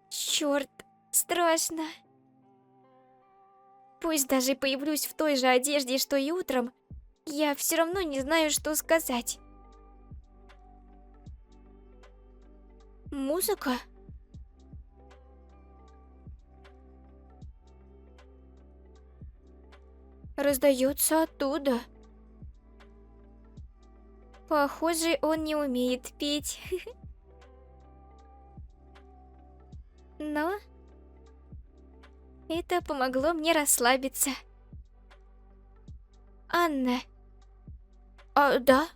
Черт, страшно. Пусть даже появлюсь в той же одежде, что и утром, я все равно не знаю, что сказать. Музыка? Раздается оттуда. Похоже, он не умеет петь. Но это помогло мне расслабиться. Анна. А, да?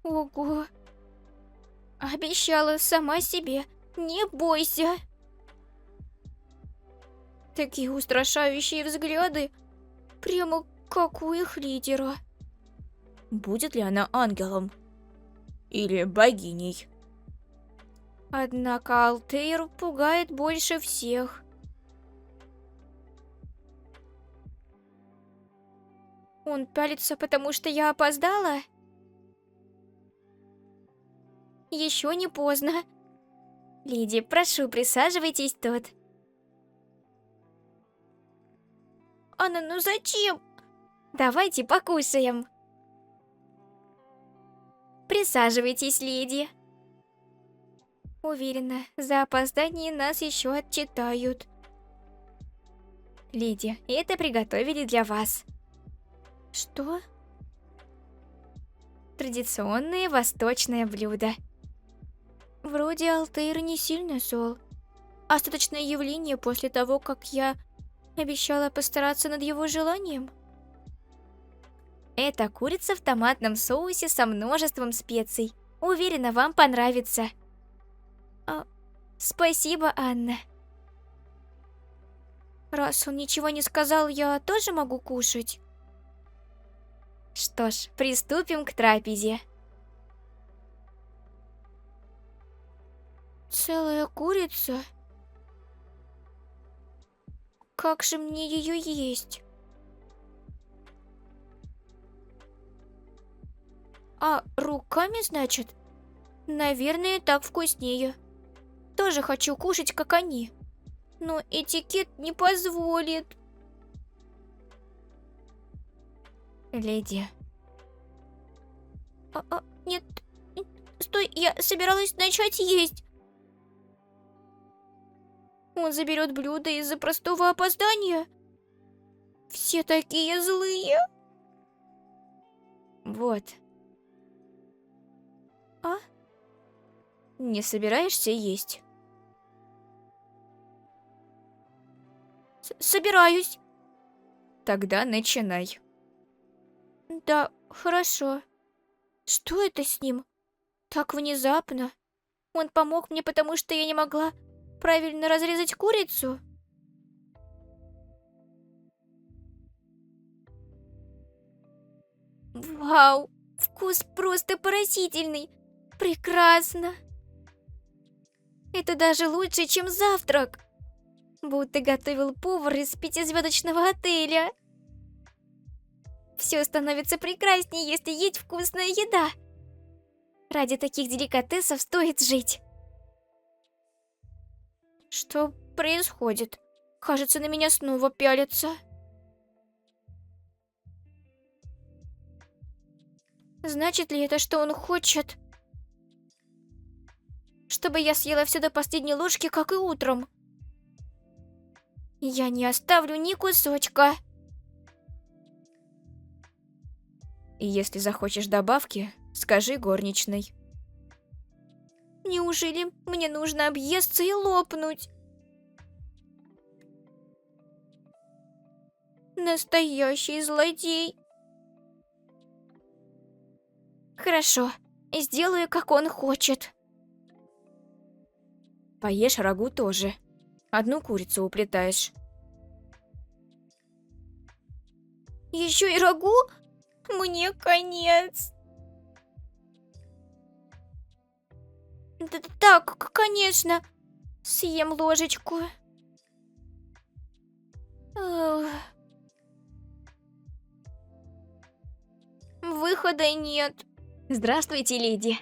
Ого. Обещала сама себе. Не бойся. Такие устрашающие взгляды. Прямо как у их лидера. Будет ли она ангелом? Или богиней? Однако Алтейр пугает больше всех. Он пялится, потому что я опоздала? Еще не поздно. Леди, прошу, присаживайтесь тут. Анна, ну зачем? Давайте покушаем. Присаживайтесь, леди. Уверена, за опоздание нас еще отчитают. Леди, это приготовили для вас. Что? Традиционное восточное блюдо. Вроде Алтейр не сильно зол. Остаточное явление после того, как я обещала постараться над его желанием. Это курица в томатном соусе со множеством специй. Уверена, вам понравится. Спасибо, Анна. Раз он ничего не сказал, я тоже могу кушать? Что ж, приступим к трапезе. Целая курица? Как же мне ее есть? А руками, значит? Наверное, так вкуснее. Тоже хочу кушать, как они. Но этикет не позволит. Леди. Нет. Стой, я собиралась начать есть. Он заберет блюдо из-за простого опоздания? Все такие злые. Вот. А? Не собираешься есть? Собираюсь. Тогда начинай. Да, хорошо. Что это с ним? Так внезапно. Он помог мне, потому что я не могла правильно разрезать курицу? Вау! Вкус просто поразительный! Прекрасно! Это даже лучше, чем завтрак! Будто готовил повар из пятизвездочного отеля. Все становится прекраснее, если есть вкусная еда. Ради таких деликатесов стоит жить. Что происходит? Кажется, на меня снова пялятся. Значит ли это, что он хочет, чтобы я съела все до последней ложки, как и утром? Я не оставлю ни кусочка. И если захочешь добавки, скажи горничной. Неужели мне нужно объесться и лопнуть? Настоящий злодей. Хорошо, сделаю, как он хочет. Поешь рагу тоже. Одну курицу уплетаешь. Еще и рагу? Мне конец. Так, конечно. Съем ложечку. Ugh. Выхода нет. Здравствуйте, леди.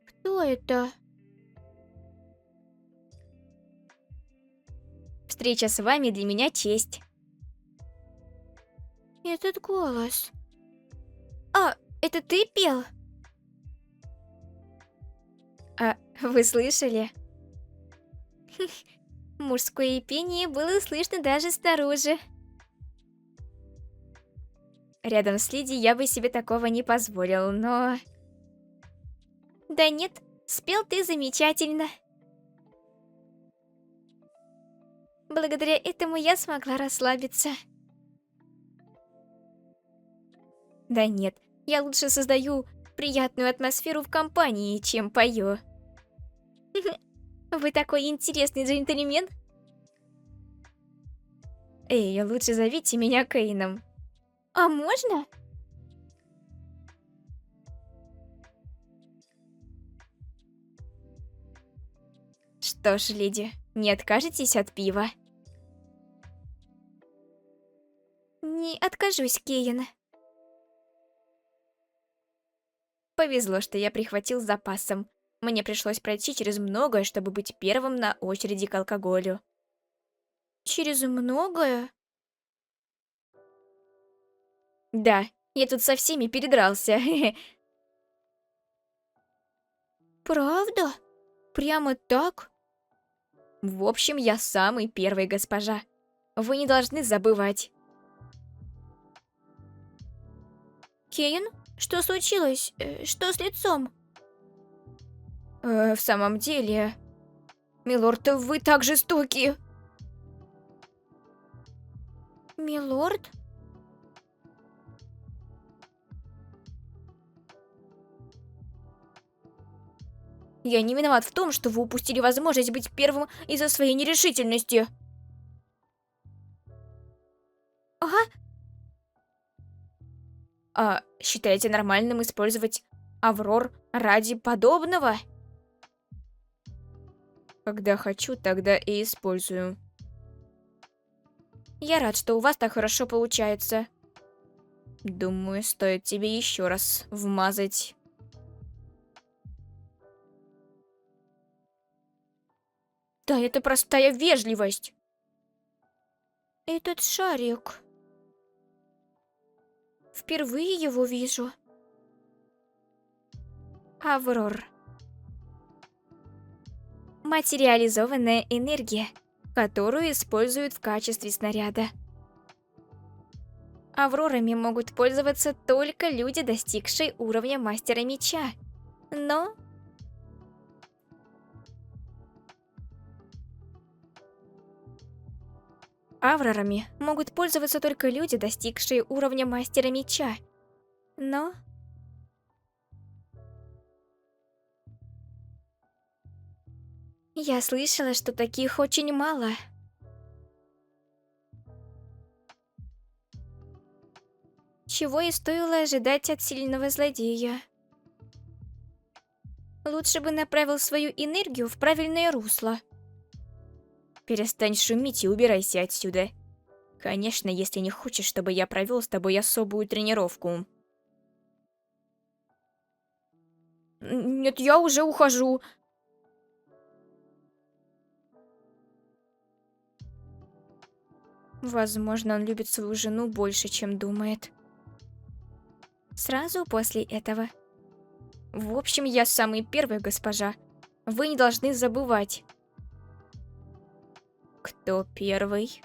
Кто это? Встреча с вами для меня честь. Этот голос. А, это ты пел? А вы слышали? Мужское пение было слышно даже снаружи. Рядом с Лиди я бы себе такого не позволил, но... Да нет, спел ты замечательно. Благодаря этому я смогла расслабиться. Да нет, я лучше создаю приятную атмосферу в компании, чем пою. Вы такой интересный джентльмен. Эй, лучше зовите меня Кейном. А можно? Что ж, леди, не откажетесь от пива? Не откажусь, Кейн. Повезло, что я прихватил с запасом. Мне пришлось пройти через многое, чтобы быть первым на очереди к алкоголю. Через многое? Да, я тут со всеми передрался. Правда? Прямо так? В общем, я самый первый, госпожа. Вы не должны забывать. Кейн, что случилось? Что с лицом? В самом деле... Милорд, вы так жестоки. Милорд? Я не виноват в том, что вы упустили возможность быть первым из-за своей нерешительности. Ага. А считаете нормальным использовать Аврор ради подобного? Когда хочу, тогда и использую. Я рад, что у вас так хорошо получается. Думаю, стоит тебе еще раз вмазать. Да, это простая вежливость. Этот шарик. Впервые его вижу. Аврор. материализованная энергия, которую используют в качестве снаряда. Аврорами могут пользоваться только люди, достигшие уровня мастера меча. Но... Аврорами могут пользоваться только люди, достигшие уровня мастера меча. Но... Я слышала, что таких очень мало. Чего и стоило ожидать от сильного злодея. Лучше бы направил свою энергию в правильное русло. Перестань шуметь и убирайся отсюда. Конечно, если не хочешь, чтобы я провел с тобой особую тренировку. Нет, я уже ухожу. Возможно, он любит свою жену больше, чем думает. Сразу после этого. В общем, я самый первый, госпожа. Вы не должны забывать. Кто первый?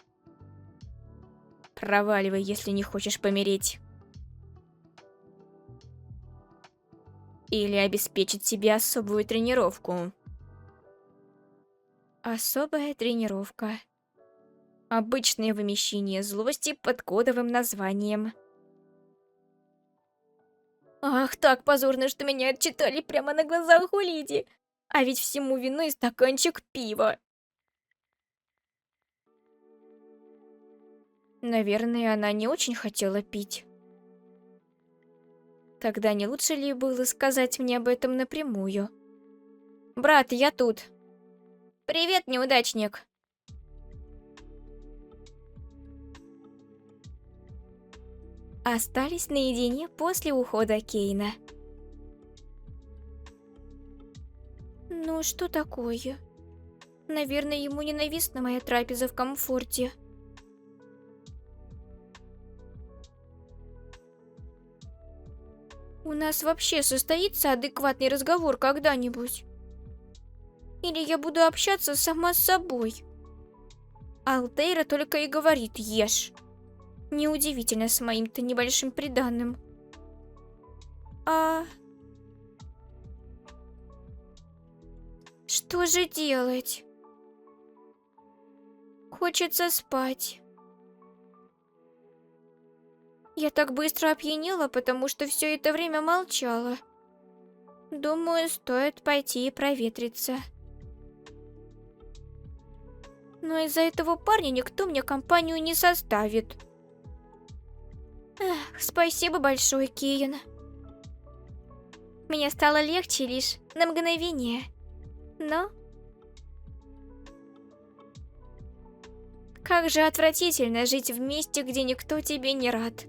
Проваливай, если не хочешь помереть. Или обеспечить себе особую тренировку. Особая тренировка. Обычное вымещение злости под кодовым названием. Ах, так позорно, что меня отчитали прямо на глазах у Лиди. А ведь всему виной стаканчик пива. Наверное, она не очень хотела пить. Тогда не лучше ли было сказать мне об этом напрямую? Брат, я тут. Привет, неудачник. Остались наедине после ухода Кейна. Ну, что такое? Наверное, ему ненавистна моя трапеза в комфорте. У нас вообще состоится адекватный разговор когда-нибудь? Или я буду общаться сама с собой? Алтейра только и говорит «ешь». Неудивительно с моим-то небольшим приданым. А... Что же делать? Хочется спать. Я так быстро опьянела, потому что все это время молчала. Думаю, стоит пойти и проветриться. Но из-за этого парня никто мне компанию не составит. Эх, спасибо большое, Кейн. Мне стало легче лишь на мгновение. Но... Как же отвратительно жить в месте, где никто тебе не рад.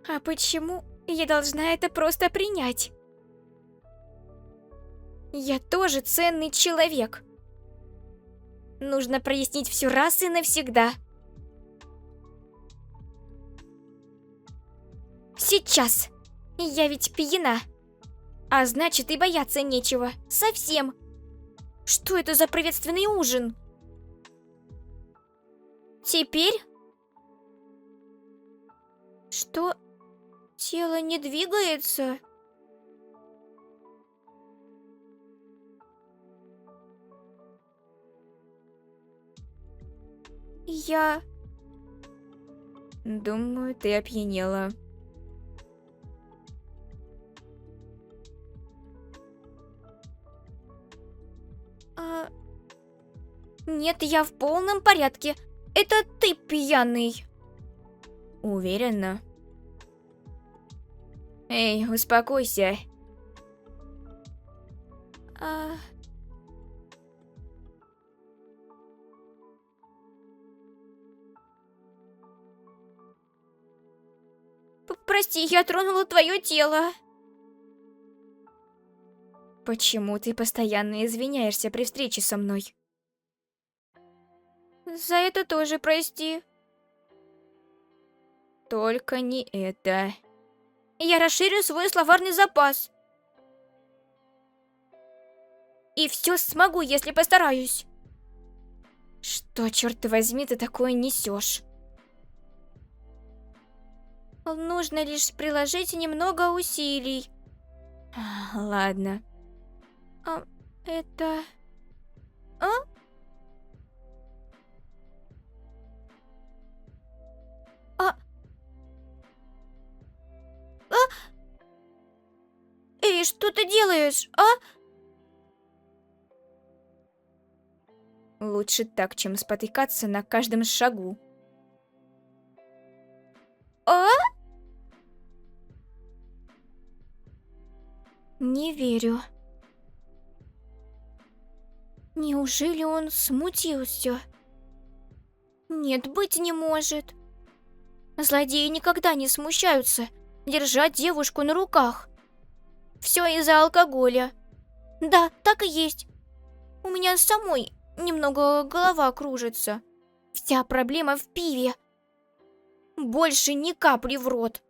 А почему я должна это просто принять? Я тоже ценный человек. Нужно прояснить все раз и навсегда. Сейчас. Я ведь пьяна. А значит, и бояться нечего. Совсем. Что это за приветственный ужин? Теперь... Что? Тело не двигается? Я... Думаю, ты опьянела. Нет, я в полном порядке. Это ты пьяный. Уверена? Эй, успокойся. Прости, я тронула твое тело. Почему ты постоянно извиняешься при встрече со мной? За это тоже прости. Только не это. Я расширю свой словарный запас. И все смогу, если постараюсь. Что, черт возьми, ты такое несешь? Нужно лишь приложить немного усилий. Ладно. Это... А? Эй, что ты делаешь, а? Лучше так, чем спотыкаться на каждом шагу. А? Не верю. Неужели он смутился? Нет, быть не может. Злодеи никогда не смущаются держать девушку на руках. Все из-за алкоголя. Да, так и есть. У меня самой немного голова кружится. Вся проблема в пиве. Больше ни капли в рот.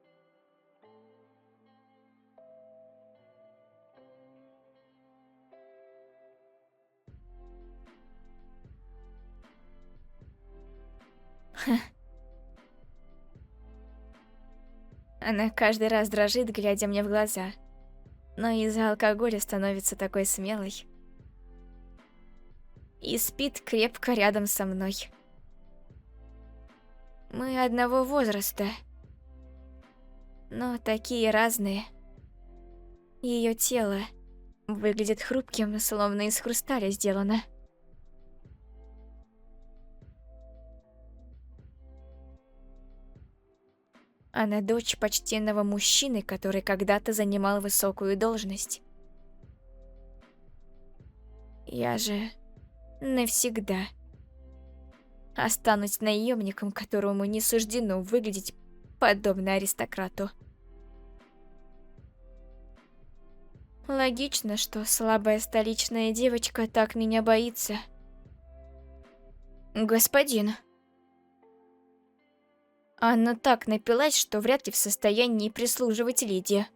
Она каждый раз дрожит, глядя мне в глаза. Но из-за алкоголя становится такой смелой. И спит крепко рядом со мной. Мы одного возраста, но такие разные. Ее тело выглядит хрупким, словно из хрусталя сделано. Она дочь почтенного мужчины, который когда-то занимал высокую должность. Я же навсегда останусь наемником, которому не суждено выглядеть подобно аристократу. Логично, что слабая столичная девочка так меня боится. Господин. Она так напилась, что вряд ли в состоянии прислуживать леди.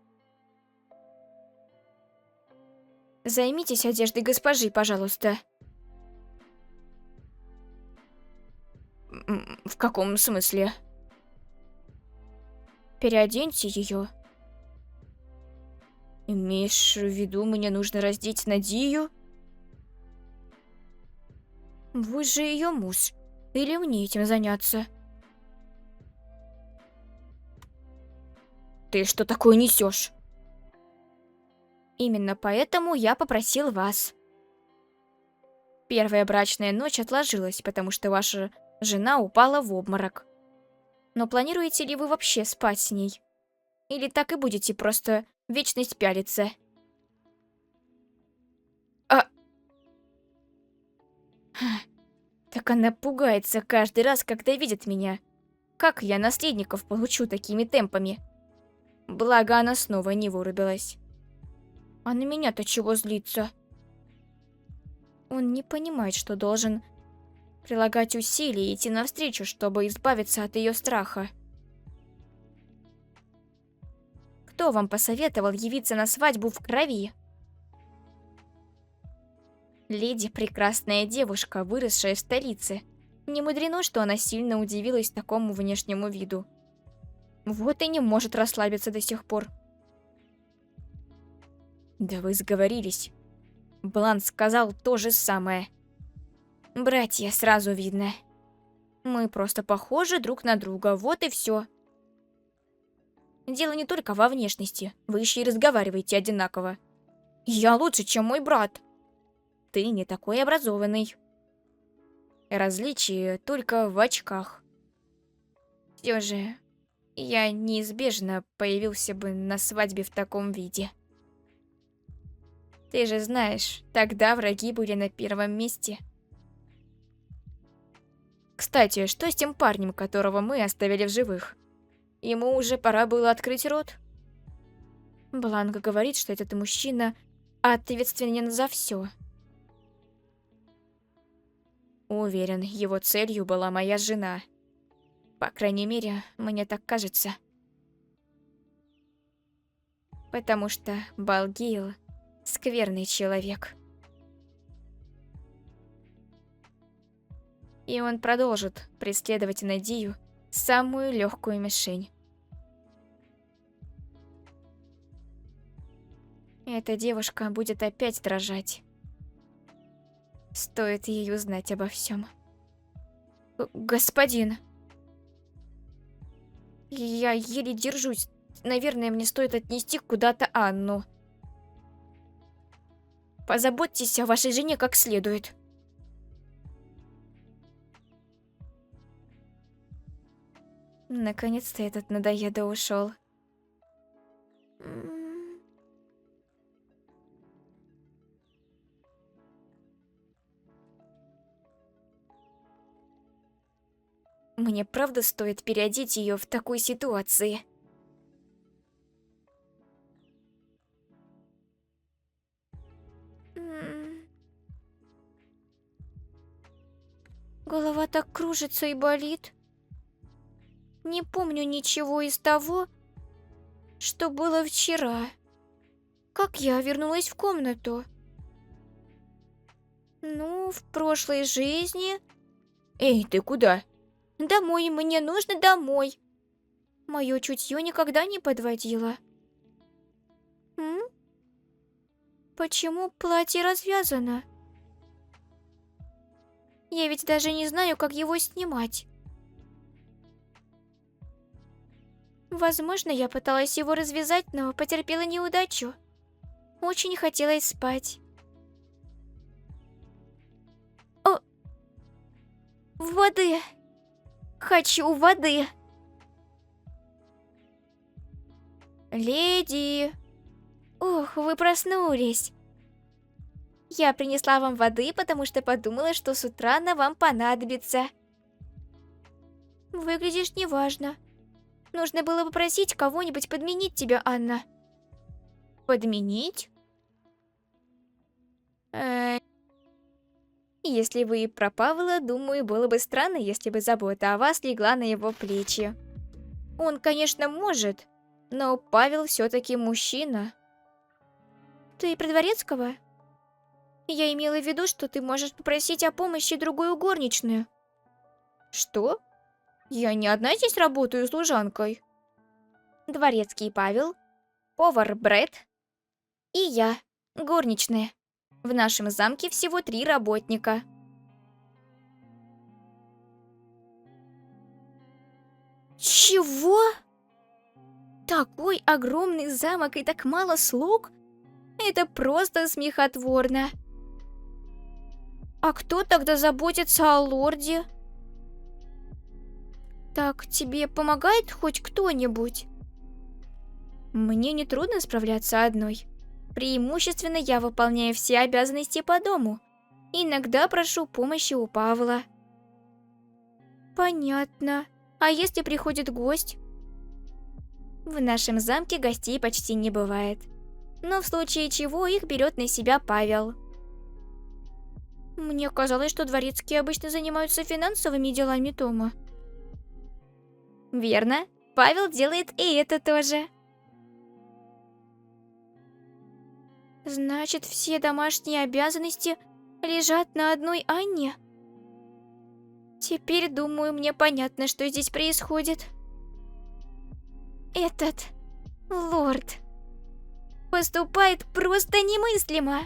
Займитесь одеждой госпожи, пожалуйста. В каком смысле? Переоденьте ее. Имеешь в виду, мне нужно раздеть Надию? Вы же ее муж. Или мне этим заняться? Ты что такое несешь? Именно поэтому я попросил вас. Первая брачная ночь отложилась, потому что ваша жена упала в обморок. Но планируете ли вы вообще спать с ней? Или так и будете просто вечность пялиться? Так она пугается каждый раз, когда видит меня. Как я наследников получу такими темпами? Благо, она снова не вырубилась. А на меня-то чего злиться? Он не понимает, что должен прилагать усилия и идти навстречу, чтобы избавиться от ее страха. Кто вам посоветовал явиться на свадьбу в крови? Леди — прекрасная девушка, выросшая в столице. Не мудрено, что она сильно удивилась такому внешнему виду. Вот и не может расслабиться до сих пор. Да вы сговорились. Блан сказал то же самое. Братья, сразу видно. Мы просто похожи друг на друга, вот и все. Дело не только во внешности, вы еще и разговариваете одинаково. Я лучше, чем мой брат. Ты не такой образованный. Различие только в очках. Все же, я неизбежно появился бы на свадьбе в таком виде. Ты же знаешь, тогда враги были на первом месте. Кстати, что с тем парнем, которого мы оставили в живых? Ему уже пора было открыть рот. Бланка говорит, что этот мужчина ответственен за все. Уверен, его целью была моя жена. По крайней мере, мне так кажется. Потому что Балгейл — скверный человек. И он продолжит преследовать Надию, самую легкую мишень. Эта девушка будет опять дрожать. Стоит ей узнать обо всем. Господин. Я еле держусь. Наверное, мне стоит отнести куда-то Анну. Позаботьтесь о вашей жене как следует. Наконец-то этот надоеда ушел. Мне правда стоит переодеть ее в такой ситуации? Голова так кружится и болит. Не помню ничего из того, что было вчера. Как я вернулась в комнату? Ну, в прошлой жизни... Эй, ты куда? Домой, мне нужно домой. Мое чутье никогда не подводило. Почему платье развязано? Я ведь даже не знаю, как его снимать. Возможно, я пыталась его развязать, но потерпела неудачу. Очень хотелось спать. О! Воды! Хочу воды! Леди! Ох, вы проснулись. Я принесла вам воды, потому что подумала, что с утра она вам понадобится. Выглядишь неважно. Нужно было попросить кого-нибудь подменить тебя, Анна. Подменить? Если вы про Павла, думаю, было бы странно, если бы забота о вас легла на его плечи. Он, конечно, может, но Павел все-таки мужчина. Ты про Дворецкого? Я имела в виду, что ты можешь попросить о помощи другую горничную. Что? Я не одна здесь работаю служанкой. Дворецкий Павел, повар Брэд и я, горничная. В нашем замке всего 3 работника. Чего? Такой огромный замок и так мало слуг? Это просто смехотворно. А кто тогда заботится о лорде? Так, тебе помогает хоть кто-нибудь? Мне нетрудно справляться одной. Преимущественно я выполняю все обязанности по дому. Иногда прошу помощи у Павла. Понятно. А если приходит гость? В нашем замке гостей почти не бывает. Но в случае чего их берет на себя Павел. Мне казалось, что дворецкие обычно занимаются финансовыми делами дома. Верно. Павел делает и это тоже. Значит, все домашние обязанности лежат на одной Анне? Теперь, думаю, мне понятно, что здесь происходит. Этот лорд поступает просто немыслимо.